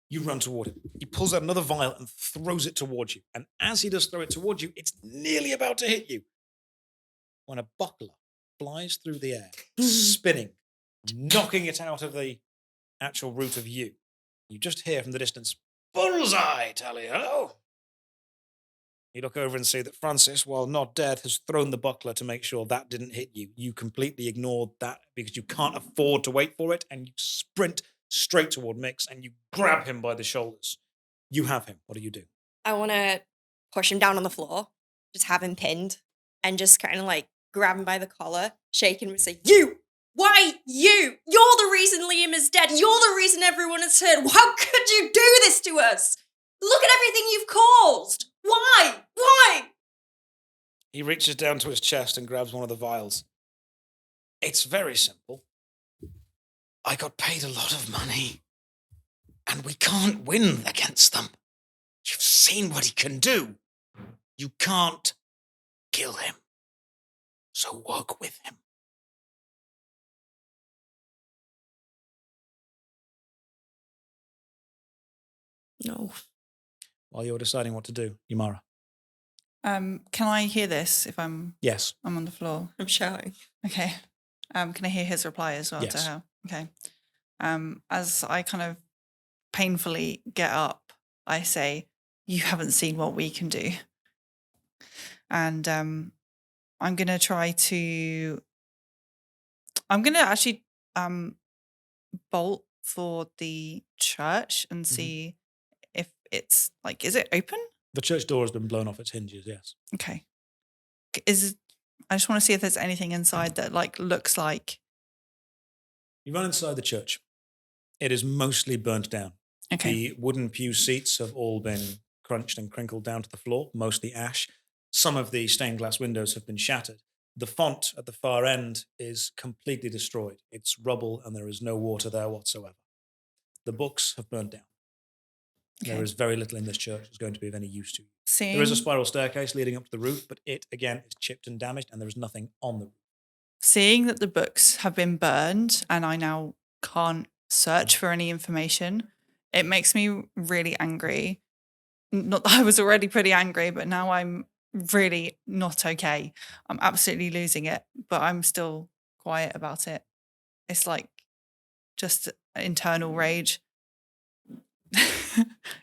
You run toward him. He pulls out another vial and throws it towards you. And as he does throw it towards you, it's nearly about to hit you. When a buckler flies through the air, spinning, knocking it out of the actual route of you. You just hear from the distance, "Bullseye, tally-ho!" You look over and see that Francis, while not dead, has thrown the buckler to make sure that didn't hit you. You completely ignored that because you can't afford to wait for it, and you sprint straight toward Mix, and you grab him by the shoulders. You have him. What do you do? I want to push him down on the floor, just have him pinned, and just kind of like grab him by the collar, shake him and say, "You! Why you? You're the reason Liam is dead. You're the reason everyone is hurt. How could you do this to us? Look at everything you've caused. Why? Why?" He reaches down to his chest and grabs one of the vials. It's very simple. I got paid a lot of money, and we can't win against them. You've seen what he can do. You can't kill him. So work with him. No. While you're deciding what to do, Yemmara. Can I hear this if I'm Yes. on the floor? I'm shouting. Okay. Can I hear his reply as well to Yes. her? Okay. As I kind of painfully get up, I say, "You haven't seen what we can do." And I'm going to actually bolt for the church and see if it's like, is it open? The church door has been blown off its hinges, yes. Okay. I just want to see if there's anything inside that like looks like. You run inside the church. It is mostly burnt down. Okay. The wooden pew seats have all been crunched and crinkled down to the floor, mostly ash. Some of the stained glass windows have been shattered. The font at the far end is completely destroyed. It's rubble and there is no water there whatsoever. The books have burned down. Okay. There is very little in this church that's going to be of any use to you. Seeing, There is a spiral staircase leading up to the roof, but it, again, is chipped and damaged, and there is nothing on the roof. seeing that the books have been burned and I now can't search for any information, it makes me really angry. Not that I was already pretty angry, but now I'm really not okay. I'm absolutely losing it, but I'm still quiet about it. It's like just internal rage.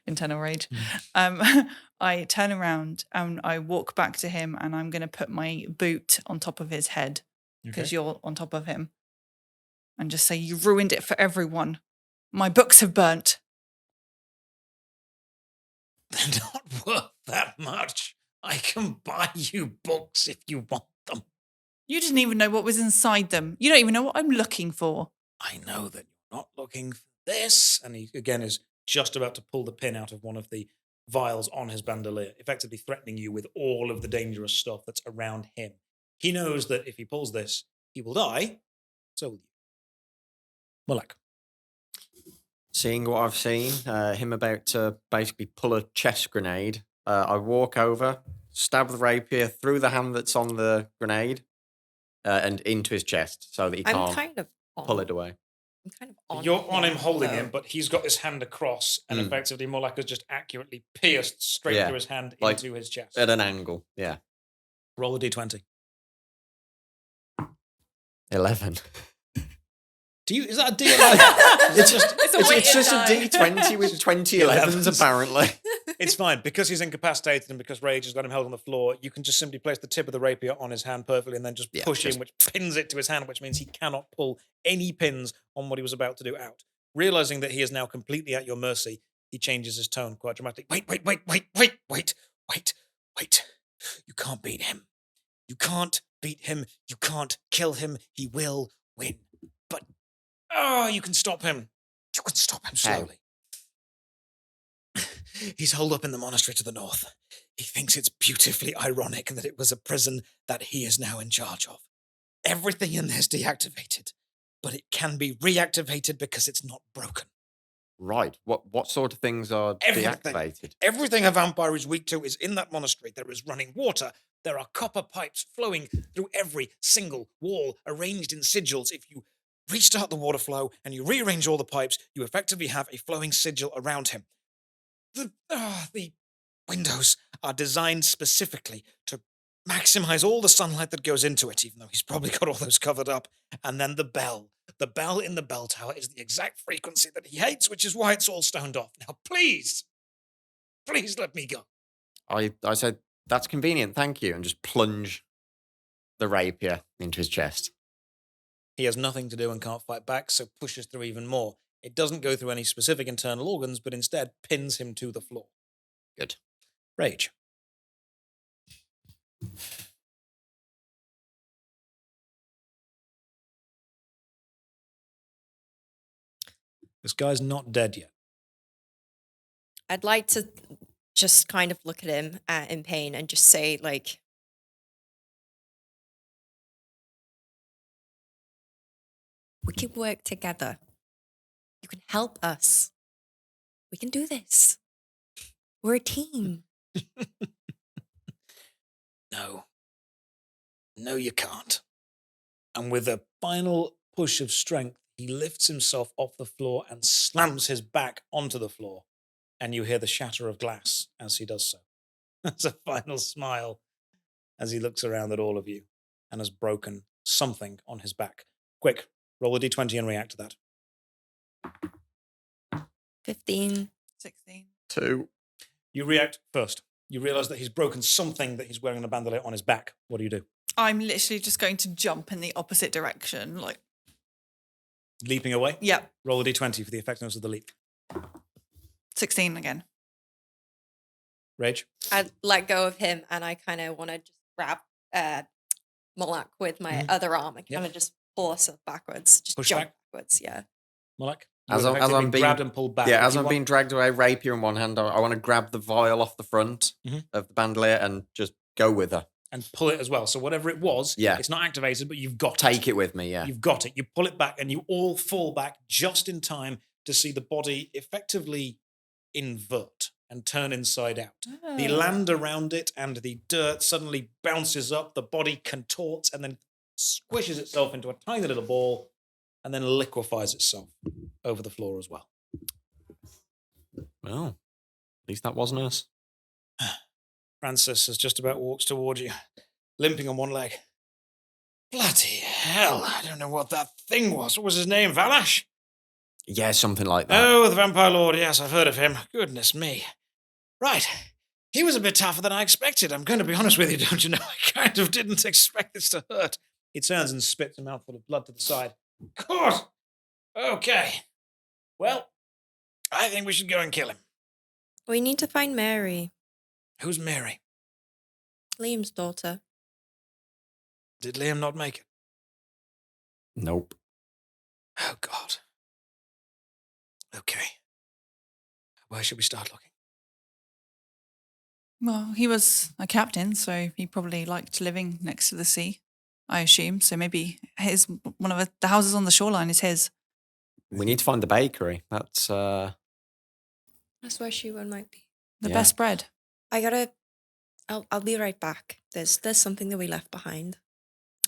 Internal rage. I turn around and I walk back to him and I'm going to put my boot on top of his head because Okay. you're on top of him and just say, "You ruined it for everyone. My books have burnt." They're not worth that much. I can buy you books if you want them. You didn't even know what was inside them. You don't even know what I'm looking for. I know that you're not looking for this. And he, again, is just about to pull the pin out of one of the vials on his bandolier, effectively threatening you with all of the dangerous stuff that's around him. He knows that if he pulls this, he will die. So will you. Mullac. Seeing what I've seen, him about to basically pull a chest grenade, I walk over, stab the rapier through the hand that's on the grenade, and into his chest so that he I'm can't kind of on. pull it away. I'm kind of on. You're on him holding though. him, but he's got his hand across, and effectively Mullac has just accurately pierced straight Yeah, through his hand like into his chest. At an angle, yeah. Roll a d20. 11. Is that a D11? It's just, It's a it's weighted just a die. D20 with 20 11s, apparently. It's fine. Because he's incapacitated and because Rage has got him held on the floor, you can just simply place the tip of the rapier on his hand perfectly and then just Yeah, push just- him, which pins it to his hand, which means he cannot pull any pins on what he was about to do out. Realizing that he is now completely at your mercy, he changes his tone quite dramatically. Wait. You can't beat him. You can't beat him. You can't kill him. He will win. But, you can stop him. You can stop him How? slowly. He's holed up in the monastery to the north. He thinks it's beautifully ironic that it was a prison that he is now in charge of. Everything in there's deactivated, but it can be reactivated because it's not broken. Right. What sort of things are Everything. deactivated? Everything a vampire is weak to is in that monastery. There is running water. There are copper pipes flowing through every single wall, arranged in sigils. If you restart the water flow and you rearrange all the pipes, you effectively have a flowing sigil around him. The windows are designed specifically to maximize all the sunlight that goes into it, even though he's probably got all those covered up. And then the bell. The bell in the bell tower is the exact frequency that he hates, which is why it's all stoned off. Now, please let me go. I said, that's convenient, thank you, and just plunge the rapier into his chest. He has nothing to do and can't fight back, so pushes through even more. It doesn't go through any specific internal organs, but instead pins him to the floor. Good. Rage. This guy's not dead yet. I'd like to just kind of look at him in pain and just say, like, we can work together. You can help us. We can do this. We're a team. No. No, you can't. And with a final push of strength, he lifts himself off the floor and slams his back onto the floor. And you hear the shatter of glass as he does so. That's a final smile as he looks around at all of you and has broken something on his back. Quick, roll a d20 and react to that. 15. 16. 2. You react first. You realize that he's broken something that he's wearing a bandolier on his back. What do you do? I'm literally just going to jump in the opposite direction. Like, Leaping away? yep, Roll a d20 for the effectiveness of the leap. 16 again. Rage? I let go of him and I kind of want to just grab Mullac with my other arm and kind of just pull us backwards. Just Push jump back? backwards, yeah. Mullac? As You I'm effectively being grabbed and pulled back. Yeah, What as do you I'm want? being dragged away, rapier in one hand, I want to grab the vial off the front of the bandolier and just go with her. And pull it as well. So whatever it was, it's not activated, but you've got it. Take it with me, yeah. You've got it. You pull it back and you all fall back just in time to see the body effectively invert and turn inside out. The land around it and the dirt suddenly bounces up, the body contorts and then squishes itself into a tiny little ball and then liquefies itself over the floor as well. Well, at least that wasn't us. Francis has just about walks towards you, limping on one leg. Bloody hell, I don't know what that thing was. What was his name? Valash? Yeah, something like that. Oh, the Vampire Lord, yes, I've heard of him. Goodness me. Right, he was a bit tougher than I expected. I'm going to be honest with you, don't you know? I kind of didn't expect this to hurt. He turns and spits a mouthful of blood to the side. Good. Okay. Well, I think we should go and kill him. We need to find Mary, Who's Mary? Liam's daughter. Did Liam not make it? Nope. Oh, God. Okay. Where should we start looking? Well, he was a captain, so he probably liked living next to the sea, I assume. So maybe one of the houses on the shoreline is his. We need to find the bakery. That's That's where she might be. The Yeah. best bread. I'll be right back. There's something that we left behind.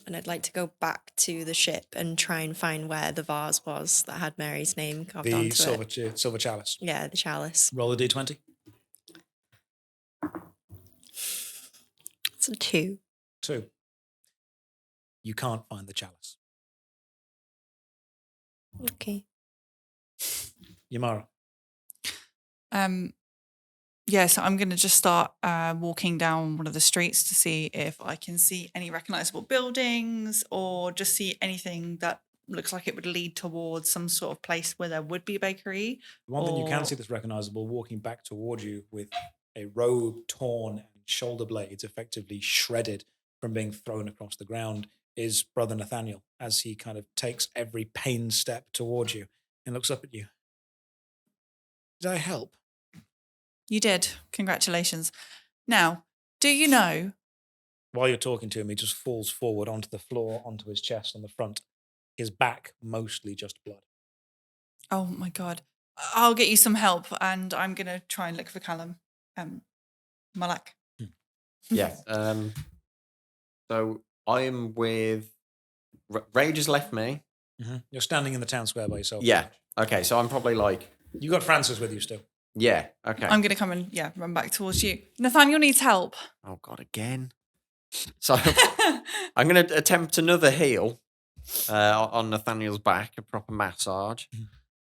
And I'd like to go back to the ship and try and find where the vase was that had Mary's name carved The onto silver, it. silver chalice. Yeah, the chalice. Roll a d20. It's a 2. 2. You can't find the chalice. Okay. Yemmara. Yeah, so I'm going to just start walking down one of the streets to see if I can see any recognizable buildings or just see anything that looks like it would lead towards some sort of place where there would be a bakery. The one thing you can Or- see that's recognizable walking back towards you with a robe torn and shoulder blades effectively shredded from being thrown across the ground is Brother Nathaniel as he kind of takes every pain step towards you and looks up at you. Did I help? You did. Congratulations. Now, do you know? While you're talking to him, he just falls forward onto the floor, onto his chest on the front. His back, mostly just blood. Oh my God. I'll get you some help, and I'm going to try and look for Callum. Mullac. Yeah. So I am with Rage has left me. You're standing in the town square by yourself. Yeah. Okay. So I'm probably like. You got Francis with you still. Yeah. Okay. I'm going to come and run back towards you. Nathaniel needs help. Oh God, again. So I'm going to attempt another heal on Nathaniel's back, a proper massage.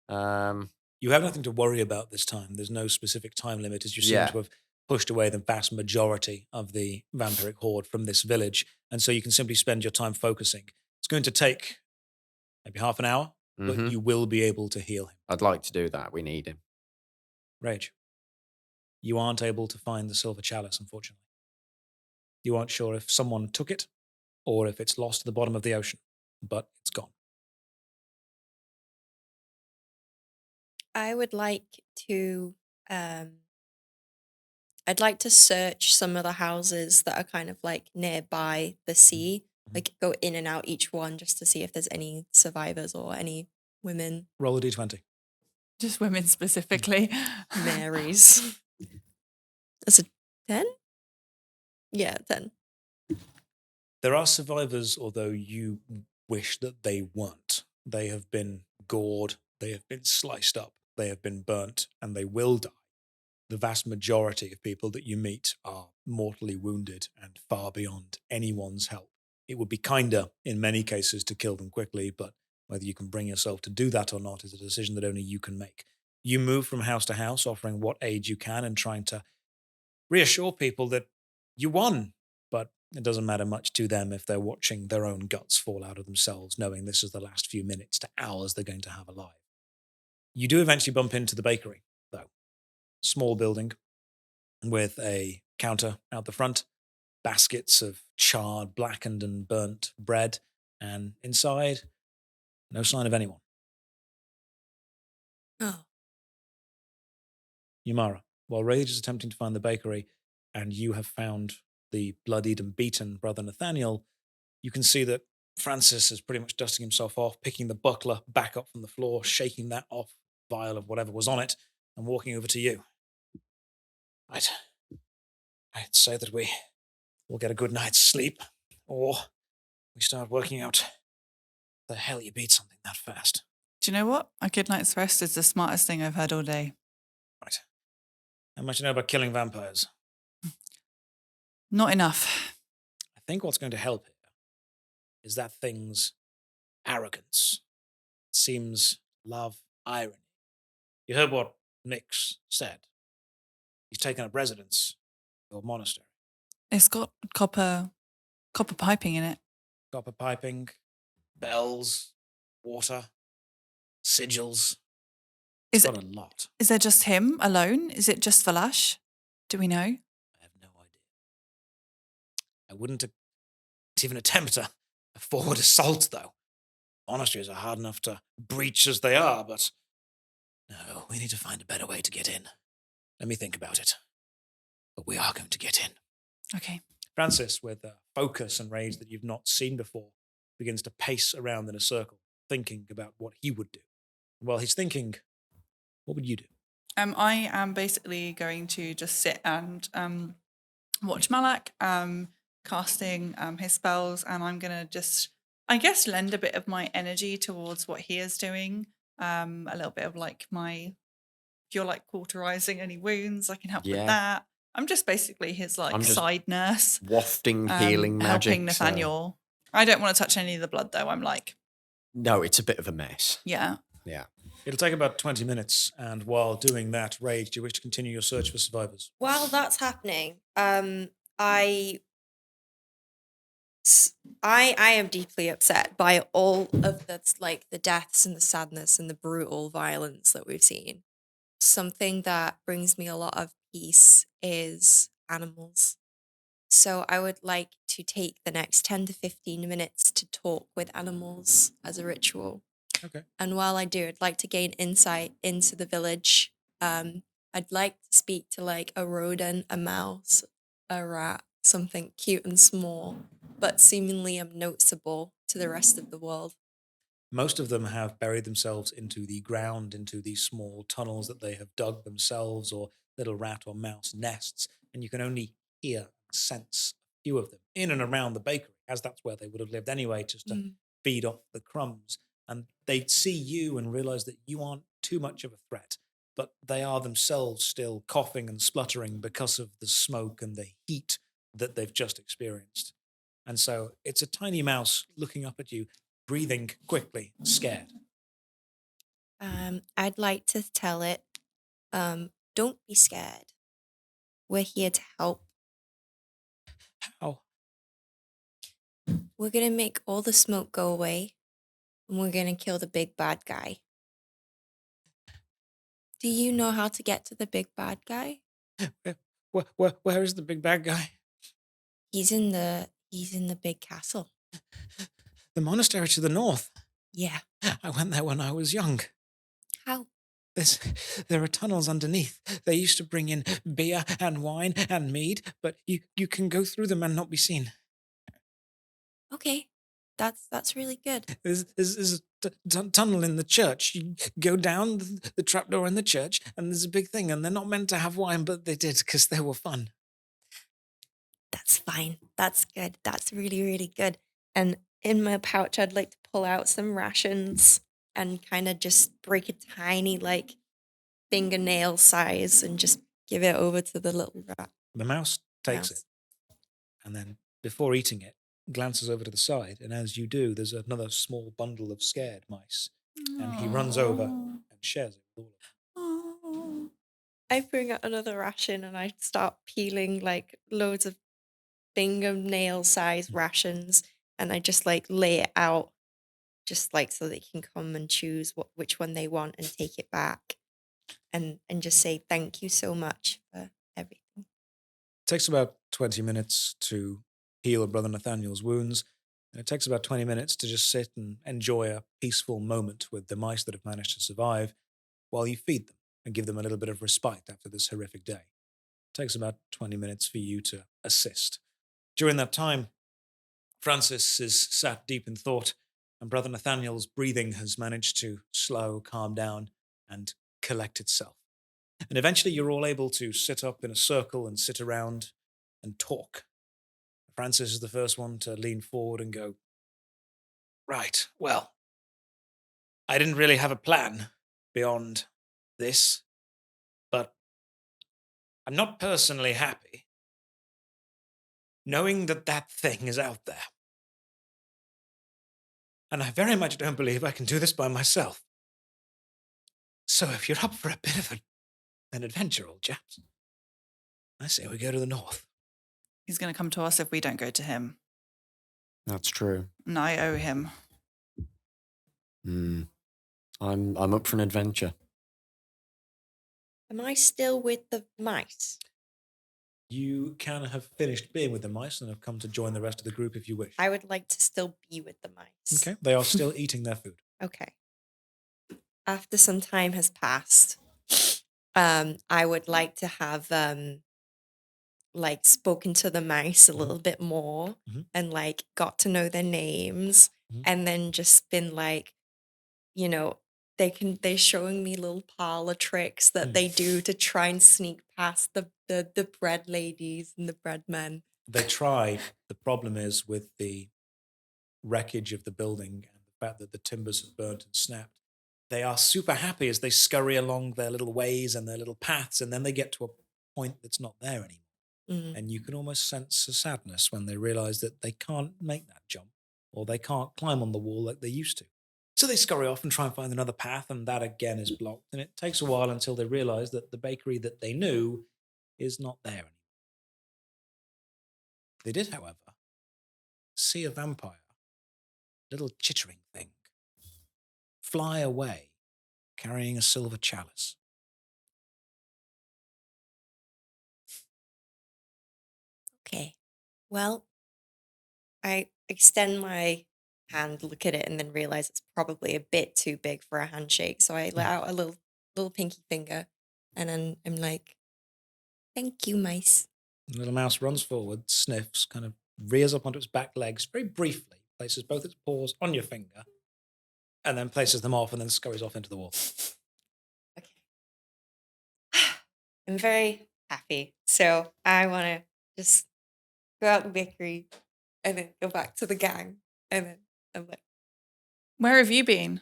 You have nothing to worry about this time. There's no specific time limit, as you seem to have pushed away the vast majority of the vampiric horde from this village, and so you can simply spend your time focusing. It's going to take maybe half an hour, but you will be able to heal him. I'd like to do that. We need him. Rage, you aren't able to find the silver chalice, unfortunately. You aren't sure if someone took it or if it's lost at the bottom of the ocean, but it's gone. I would like to I'd like to search some of the houses that are kind of like nearby the sea, like go in and out each one just to see if there's any survivors or any women. Roll a d20. Just women specifically. Marys. That's a 10? Yeah, 10. There are survivors, although you wish that they weren't. They have been gored, they have been sliced up, they have been burnt, and they will die. The vast majority of people that you meet are mortally wounded and far beyond anyone's help. It would be kinder, in many cases, to kill them quickly, but whether you can bring yourself to do that or not is a decision that only you can make. You move from house to house, offering what aid you can and trying to reassure people that you won, but it doesn't matter much to them if they're watching their own guts fall out of themselves, knowing this is the last few minutes to hours they're going to have alive. You do eventually bump into the bakery, though. Small building with a counter out the front, baskets of charred, blackened and burnt bread, and inside, no sign of anyone. Oh. Yemmara, while Rage is attempting to find the bakery and you have found the bloodied and beaten brother Nathaniel, you can see that Francis is pretty much dusting himself off, picking the buckler back up from the floor, shaking that off vial of whatever was on it, and walking over to you. Right. I'd say that we will get a good night's sleep, or we start working out the hell you beat something that fast. Do you know what? A good night's rest is the smartest thing I've heard all day. Right. How much do you know about killing vampires? Not enough. I think what's going to help here is that thing's arrogance. It seems love irony. You heard what Nyx said. He's taken up residence in your monastery. It's got copper piping in it. Copper piping, bells, water, sigils. It's got a lot. Is there just him alone? Is it just Valash? Do we know? I have no idea. I wouldn't even attempt a forward assault, though. Monasteries are hard enough to breach as they are, but no, we need to find a better way to get in. Let me think about it. But we are going to get in. Okay. Francis, with focus and rage that you've not seen before, begins to pace around in a circle, thinking about what he would do. And while he's thinking, what would you do? I am basically going to just sit and watch Mullac, casting his spells, and I'm going to just, I guess, lend a bit of my energy towards what he is doing. A little bit of like if you're like cauterizing any wounds, I can help with that. I'm just basically his side nurse. Wafting healing magic. Helping Nathaniel. I don't want to touch any of the blood though. I'm like... No, it's a bit of a mess. Yeah. Yeah. It'll take about 20 minutes, and while doing that, Rage, do you wish to continue your search for survivors? While that's happening, I am deeply upset by all of the deaths and the sadness and the brutal violence that we've seen. Something that brings me a lot of peace is animals. So I would like to take the next 10 to 15 minutes to talk with animals as a ritual. Okay. And while I do, I'd like to gain insight into the village. I'd like to speak to like a rodent, a mouse, a rat, something cute and small, but seemingly unnoticeable to the rest of the world. Most of them have buried themselves into the ground, into these small tunnels that they have dug themselves, or little rat or mouse nests, and you can only hear and sense a few of them in and around the bakery, as that's where they would have lived anyway, just to feed off the crumbs. And they see you and realize that you aren't too much of a threat, but they are themselves still coughing and spluttering because of the smoke and the heat that they've just experienced. And so it's a tiny mouse looking up at you, breathing quickly, scared. I'd like to tell it, don't be scared. We're here to help. How? We're gonna make all the smoke go away, and we're gonna kill the big bad guy. Do you know how to get to the big bad guy? Where is the big bad guy? He's in the big castle. The monastery to the north. Yeah. I went there when I was young. How? There are tunnels underneath. They used to bring in beer and wine and mead, but you can go through them and not be seen. Okay. That's really good. There's a tunnel in the church. You go down the trapdoor in the church, and there's a big thing, and they're not meant to have wine, but they did because they were fun. That's fine. That's good. That's really, really good. And in my pouch, I'd like to pull out some rations and kind of just break a tiny, like, fingernail size and just give it over to the little rat. The mouse takes Mouse. it, and then before eating it, glances over to the side, and as you do, there's another small bundle of scared mice, and he runs over and shares it with all of them. I bring out another ration and I start peeling like loads of fingernail size rations, and I just like lay it out, just like so they can come and choose which one they want and take it back, and just say thank you so much for everything. It takes about 20 minutes to heal Brother Nathaniel's wounds, and it takes about 20 minutes to just sit and enjoy a peaceful moment with the mice that have managed to survive while you feed them and give them a little bit of respite after this horrific day. It takes about 20 minutes for you to assist. During that time, Francis is sat deep in thought, and Brother Nathaniel's breathing has managed to slow, calm down, and collect itself. And eventually you're all able to sit up in a circle and sit around and talk. Francis is the first one to lean forward and go, "Right, well, I didn't really have a plan beyond this, but I'm not personally happy knowing that that thing is out there. And I very much don't believe I can do this by myself. So if you're up for a bit of an adventure, old chaps, I say we go to the north." He's going to come to us if we don't go to him. That's true. And I owe him. I'm up for an adventure. Am I still with the mice? You can have finished being with the mice and have come to join the rest of the group if you wish. I would like to still be with the mice. Okay, they are still eating their food. Okay. After some time has passed, I would like to have like spoken to the mice a little bit more and like got to know their names and then just been like, you know, they're showing me little parlor tricks that they do to try and sneak past the bread ladies and the bread men. They try. The problem is with the wreckage of the building and the fact that the timbers have burnt and snapped. They are super happy as they scurry along their little ways and their little paths, and then they get to a point that's not there anymore. And you can almost sense a sadness when they realize that they can't make that jump or they can't climb on the wall like they used to. So they scurry off and try and find another path, and that again is blocked. And it takes a while until they realize that the bakery that they knew is not there anymore. They did, however, see a vampire, little chittering thing, fly away, carrying a silver chalice. Okay. Well, I extend my hand, look at it, and then realize it's probably a bit too big for a handshake. So I let out a little pinky finger, and then I'm like, "Thank you, mice." The little mouse runs forward, sniffs, kind of rears up onto its back legs very briefly, places both its paws on your finger, and then places them off and then scurries off into the wall. Okay. I'm very happy. So I want to just go out the bakery and then go back to the gang. And then I'm like, Where have you been?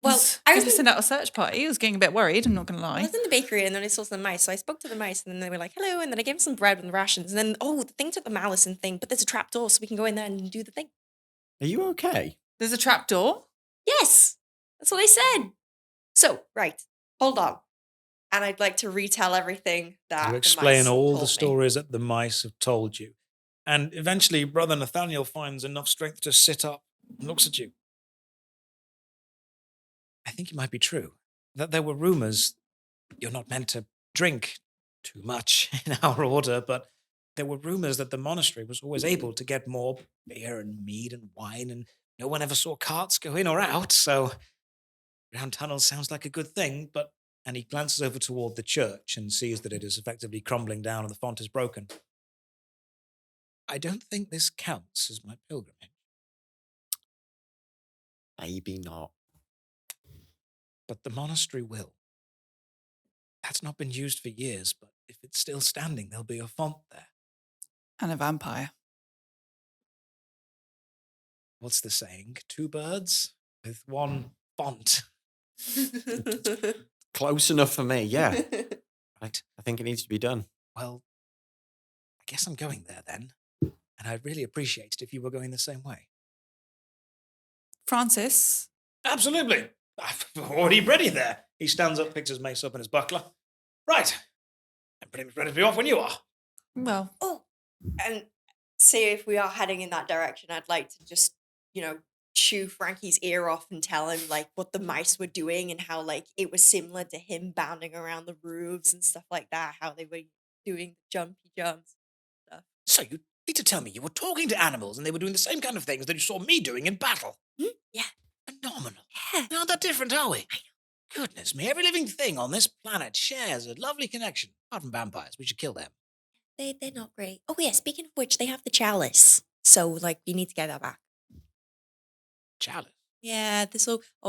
well, I I was was to in, send out a search party. I was getting a bit worried. I'm not going to I lie. was in the bakery and then I saw some mice. So I spoke to the mice and then they were like, hello. And then I gave them some bread and rations. And then, the thing took the malice and thing, but there's a trap door so we can go in there and do the thing. Are you okay? There's a trap door. Yes, that's what I said. So, right, hold on. And I'd like to retell everything that You the explain mice all told the me. stories that the mice have told you. And eventually, Brother Nathaniel finds enough strength to sit up and looks at you. I think it might be true that there were rumors you're not meant to drink too much in our order, but there were rumors that the monastery was always able to get more beer and mead and wine, and no one ever saw carts go in or out, so round tunnels sounds like a good thing, but... And he glances over toward the church and sees that it is effectively crumbling down and the font is broken. I don't think this counts as my pilgrimage. Maybe not. But the monastery will. That's not been used for years, but if it's still standing, there'll be a font there. And a vampire. What's the saying? 2 birds with one font. Close enough for me, yeah. Right. I think it needs to be done. Well, I guess I'm going there then. And I'd really appreciate it if you were going the same way. Francis, Absolutely. I've already ready there. He stands up, picks his mace up and his buckler. Right. I'm pretty much ready to be off when you are. well, Oh, and say if we are heading in that direction, I'd like to just, chew Frankie's ear off and tell him like what the mice were doing and how like it was similar to him bounding around the roofs and stuff like that, how they were doing jumpy jumps stuff. So you need to tell me you were talking to animals and they were doing the same kind of things that you saw me doing in battle. Yeah. Phenomenal. Yeah. Not that different, are we? Goodness me, every living thing on this planet shares a lovely connection. Apart from vampires, we should kill them. They're not great. Oh yeah, speaking of which, they have the chalice. So like you need to get that back. Chalice. Yeah,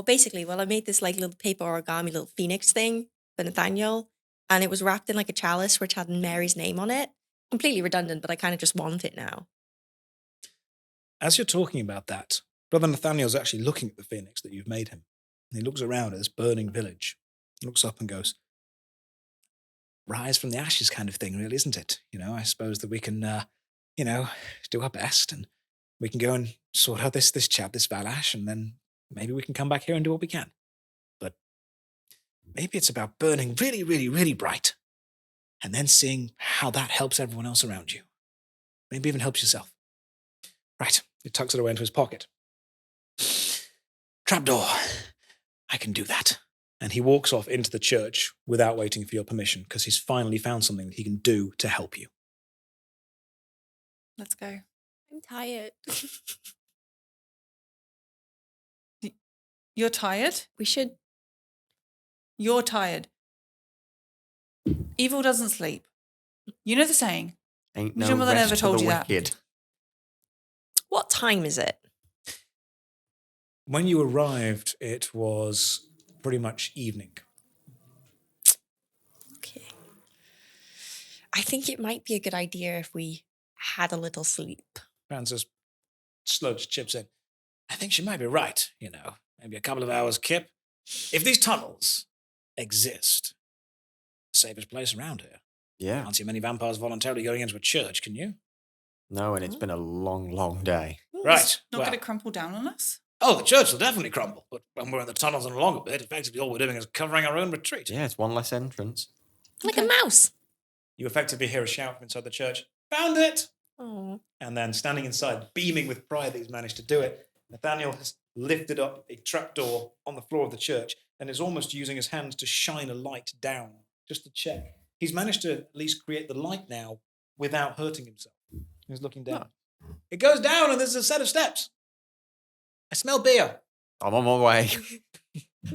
basically, I made this like little paper origami little phoenix thing for Nathaniel, and it was wrapped in like a chalice which had Mary's name on it. Completely redundant, but I kind of just want it now. As you're talking about that, Brother Nathaniel's actually looking at the phoenix that you've made him. And he looks around at this burning village, looks up and goes, rise from the ashes kind of thing, really, isn't it? I suppose that we can, do our best and we can go and sort out this chap, this Valash, and then maybe we can come back here and do what we can. But maybe it's about burning really, really, really bright and then seeing how that helps everyone else around you. Maybe even helps yourself. Right, he tucks it away into his pocket. Trapdoor. I can do that. And he walks off into the church without waiting for your permission because he's finally found something that he can do to help you. let's go. I'm tired. You're tired? We should. You're tired. Evil doesn't sleep. You know the saying. Ain't Your no mother rest never for told the you that. wicked. What time is it? When you arrived, it was pretty much evening. Okay. I think it might be a good idea if we had a little sleep. Francis Sludge chips in. I think she might be right, Maybe a couple of hours kip. If these tunnels exist, the safest place around here. Yeah. Can't see many vampires voluntarily going into a church, can you? No, and it's been a long, long day. Right. Not well- going to crumple down on us? Oh, the church will definitely crumble, but when we're in the tunnels and along a bit, effectively all we're doing is covering our own retreat. Yeah, it's one less entrance. Like a mouse. You effectively hear a shout from inside the church, found it! Oh. And then standing inside, beaming with pride that he's managed to do it, Nathaniel has lifted up a trapdoor on the floor of the church and is almost using his hands to shine a light down, just to check. He's managed to at least create the light now without hurting himself. He's looking down. It goes down and there's a set of steps. I smell beer. I'm on my way.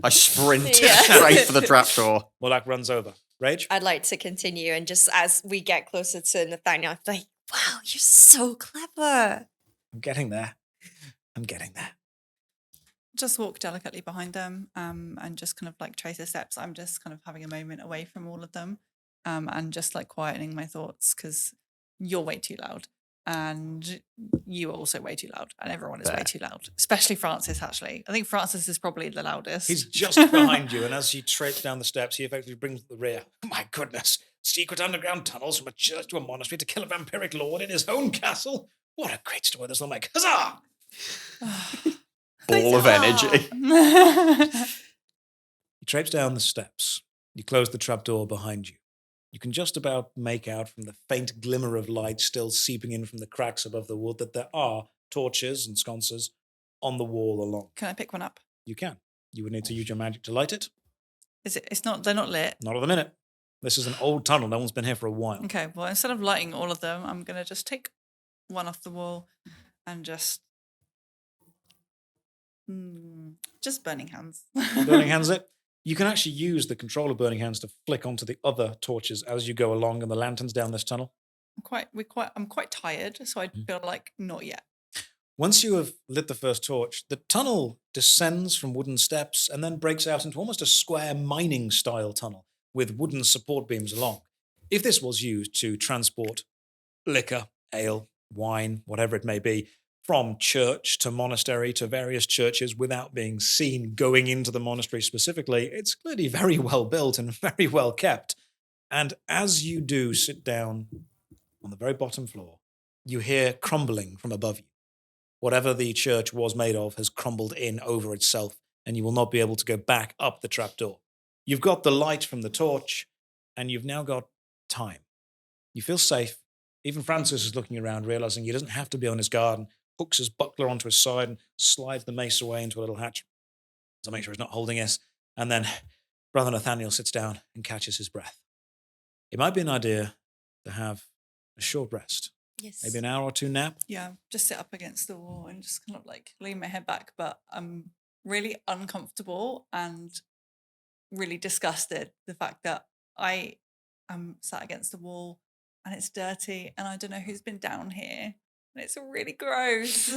I sprint Yeah. straight for the trapdoor. Mullac runs over. Rage? I'd like to continue, and just as we get closer to Nathaniel, I'm like, wow, you're so clever. I'm getting there. just walk delicately behind them and just kind of like trace the steps. I'm just kind of having a moment away from all of them and just like quietening my thoughts because you're way too loud and you are also way too loud and everyone is way Fair. too loud, especially Francis, actually. I think Francis is probably the loudest. He's just behind you, and as he traipses down the steps, he effectively brings to the rear. My goodness, secret underground tunnels from a church to a monastery to kill a vampiric lord in his own castle. What a great story this will make. Huzzah! Ball of energy. You traipse down the steps. You close the trapdoor behind you. You can just about make out from the faint glimmer of light still seeping in from the cracks above the wood that there are torches and sconces on the wall along. Can I pick one up? You can. You would need to use your magic to light it. It's not, they're not lit. Not at the minute. This is an old tunnel. No one's been here for a while. Okay, well, instead of lighting all of them, I'm going to just take one off the wall and just burning hands. Burning hands it. You can actually use the control of burning hands to flick onto the other torches as you go along and the lanterns down this tunnel. I'm quite tired, so I feel like not yet. Once you have lit the first torch, the tunnel descends from wooden steps and then breaks out into almost a square mining-style tunnel with wooden support beams along. If this was used to transport liquor, ale, wine, whatever it may be, from church to monastery to various churches without being seen going into the monastery specifically, it's clearly very well built and very well kept. And as you do sit down on the very bottom floor, you hear crumbling from above you. Whatever the church was made of has crumbled in over itself, and you will not be able to go back up the trapdoor. You've got the light from the torch, and you've now got time. You feel safe. Even Francis is looking around, realizing he doesn't have to be on his guard, and hooks his buckler onto his side and slides the mace away into a little hatch to make sure he's not holding us. And then Brother Nathaniel sits down and catches his breath. It might be an idea to have a short rest. Yes. Maybe an hour or two nap. Yeah, just sit up against the wall and just kind of like lean my head back. But I'm really uncomfortable and really disgusted the fact that I am sat against the wall and it's dirty and I don't know who's been down here. And it's really gross.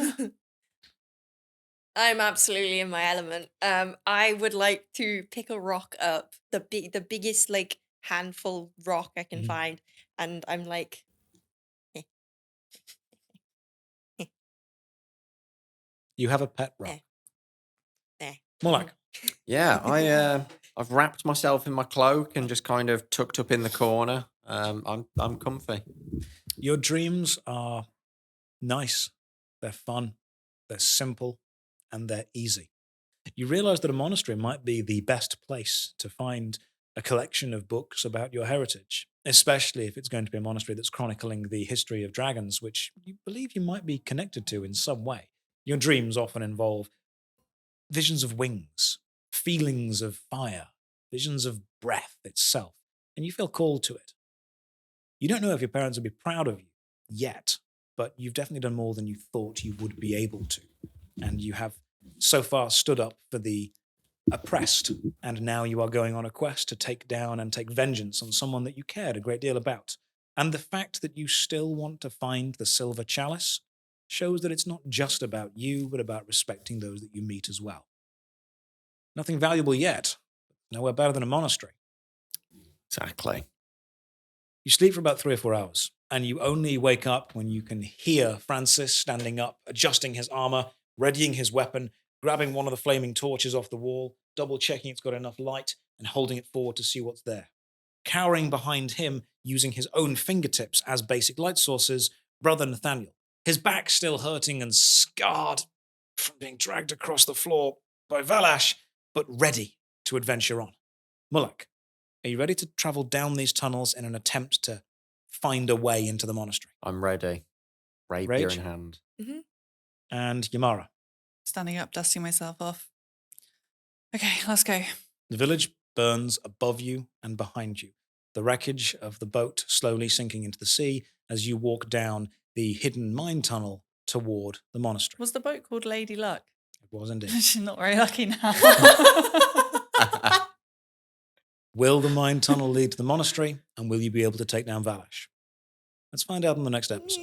I'm absolutely in my element. I would like to pick a rock up, the biggest like handful rock I can find, and I'm like, You have a pet rock. there. Mullac. Yeah, I've wrapped myself in my cloak and just kind of tucked up in the corner. I'm comfy. Your dreams are nice. They're fun. They're simple. And they're easy. You realize that a monastery might be the best place to find a collection of books about your heritage, especially if it's going to be a monastery that's chronicling the history of dragons, which you believe you might be connected to in some way. Your dreams often involve visions of wings, feelings of fire, visions of breath itself, and you feel called to it. You don't know if your parents would be proud of you yet, but you've definitely done more than you thought you would be able to. And you have so far stood up for the oppressed, and now you are going on a quest to take down and take vengeance on someone that you cared a great deal about. And the fact that you still want to find the silver chalice shows that it's not just about you, but about respecting those that you meet as well. Nothing valuable yet, nowhere better than a monastery. Exactly. You sleep for about 3 or 4 hours, and you only wake up when you can hear Francis standing up, adjusting his armor, readying his weapon, grabbing one of the flaming torches off the wall, double-checking it's got enough light, and holding it forward to see what's there. Cowering behind him, using his own fingertips as basic light sources, Brother Nathaniel. His back still hurting and scarred from being dragged across the floor by Valash, but ready to adventure on. Mullac, are you ready to travel down these tunnels in an attempt to find a way into the monastery? I'm ready. Rapier Rage? in hand. Mm-hmm. And Yemmara. Standing up, dusting myself off. Okay, let's go. The village burns above you and behind you. The wreckage of the boat slowly sinking into the sea as you walk down the hidden mine tunnel toward the monastery. Was the boat called Lady Luck? It was indeed. She's not very lucky now. Will the mine tunnel lead to the monastery, and will you be able to take down Valash? Let's find out in the next episode.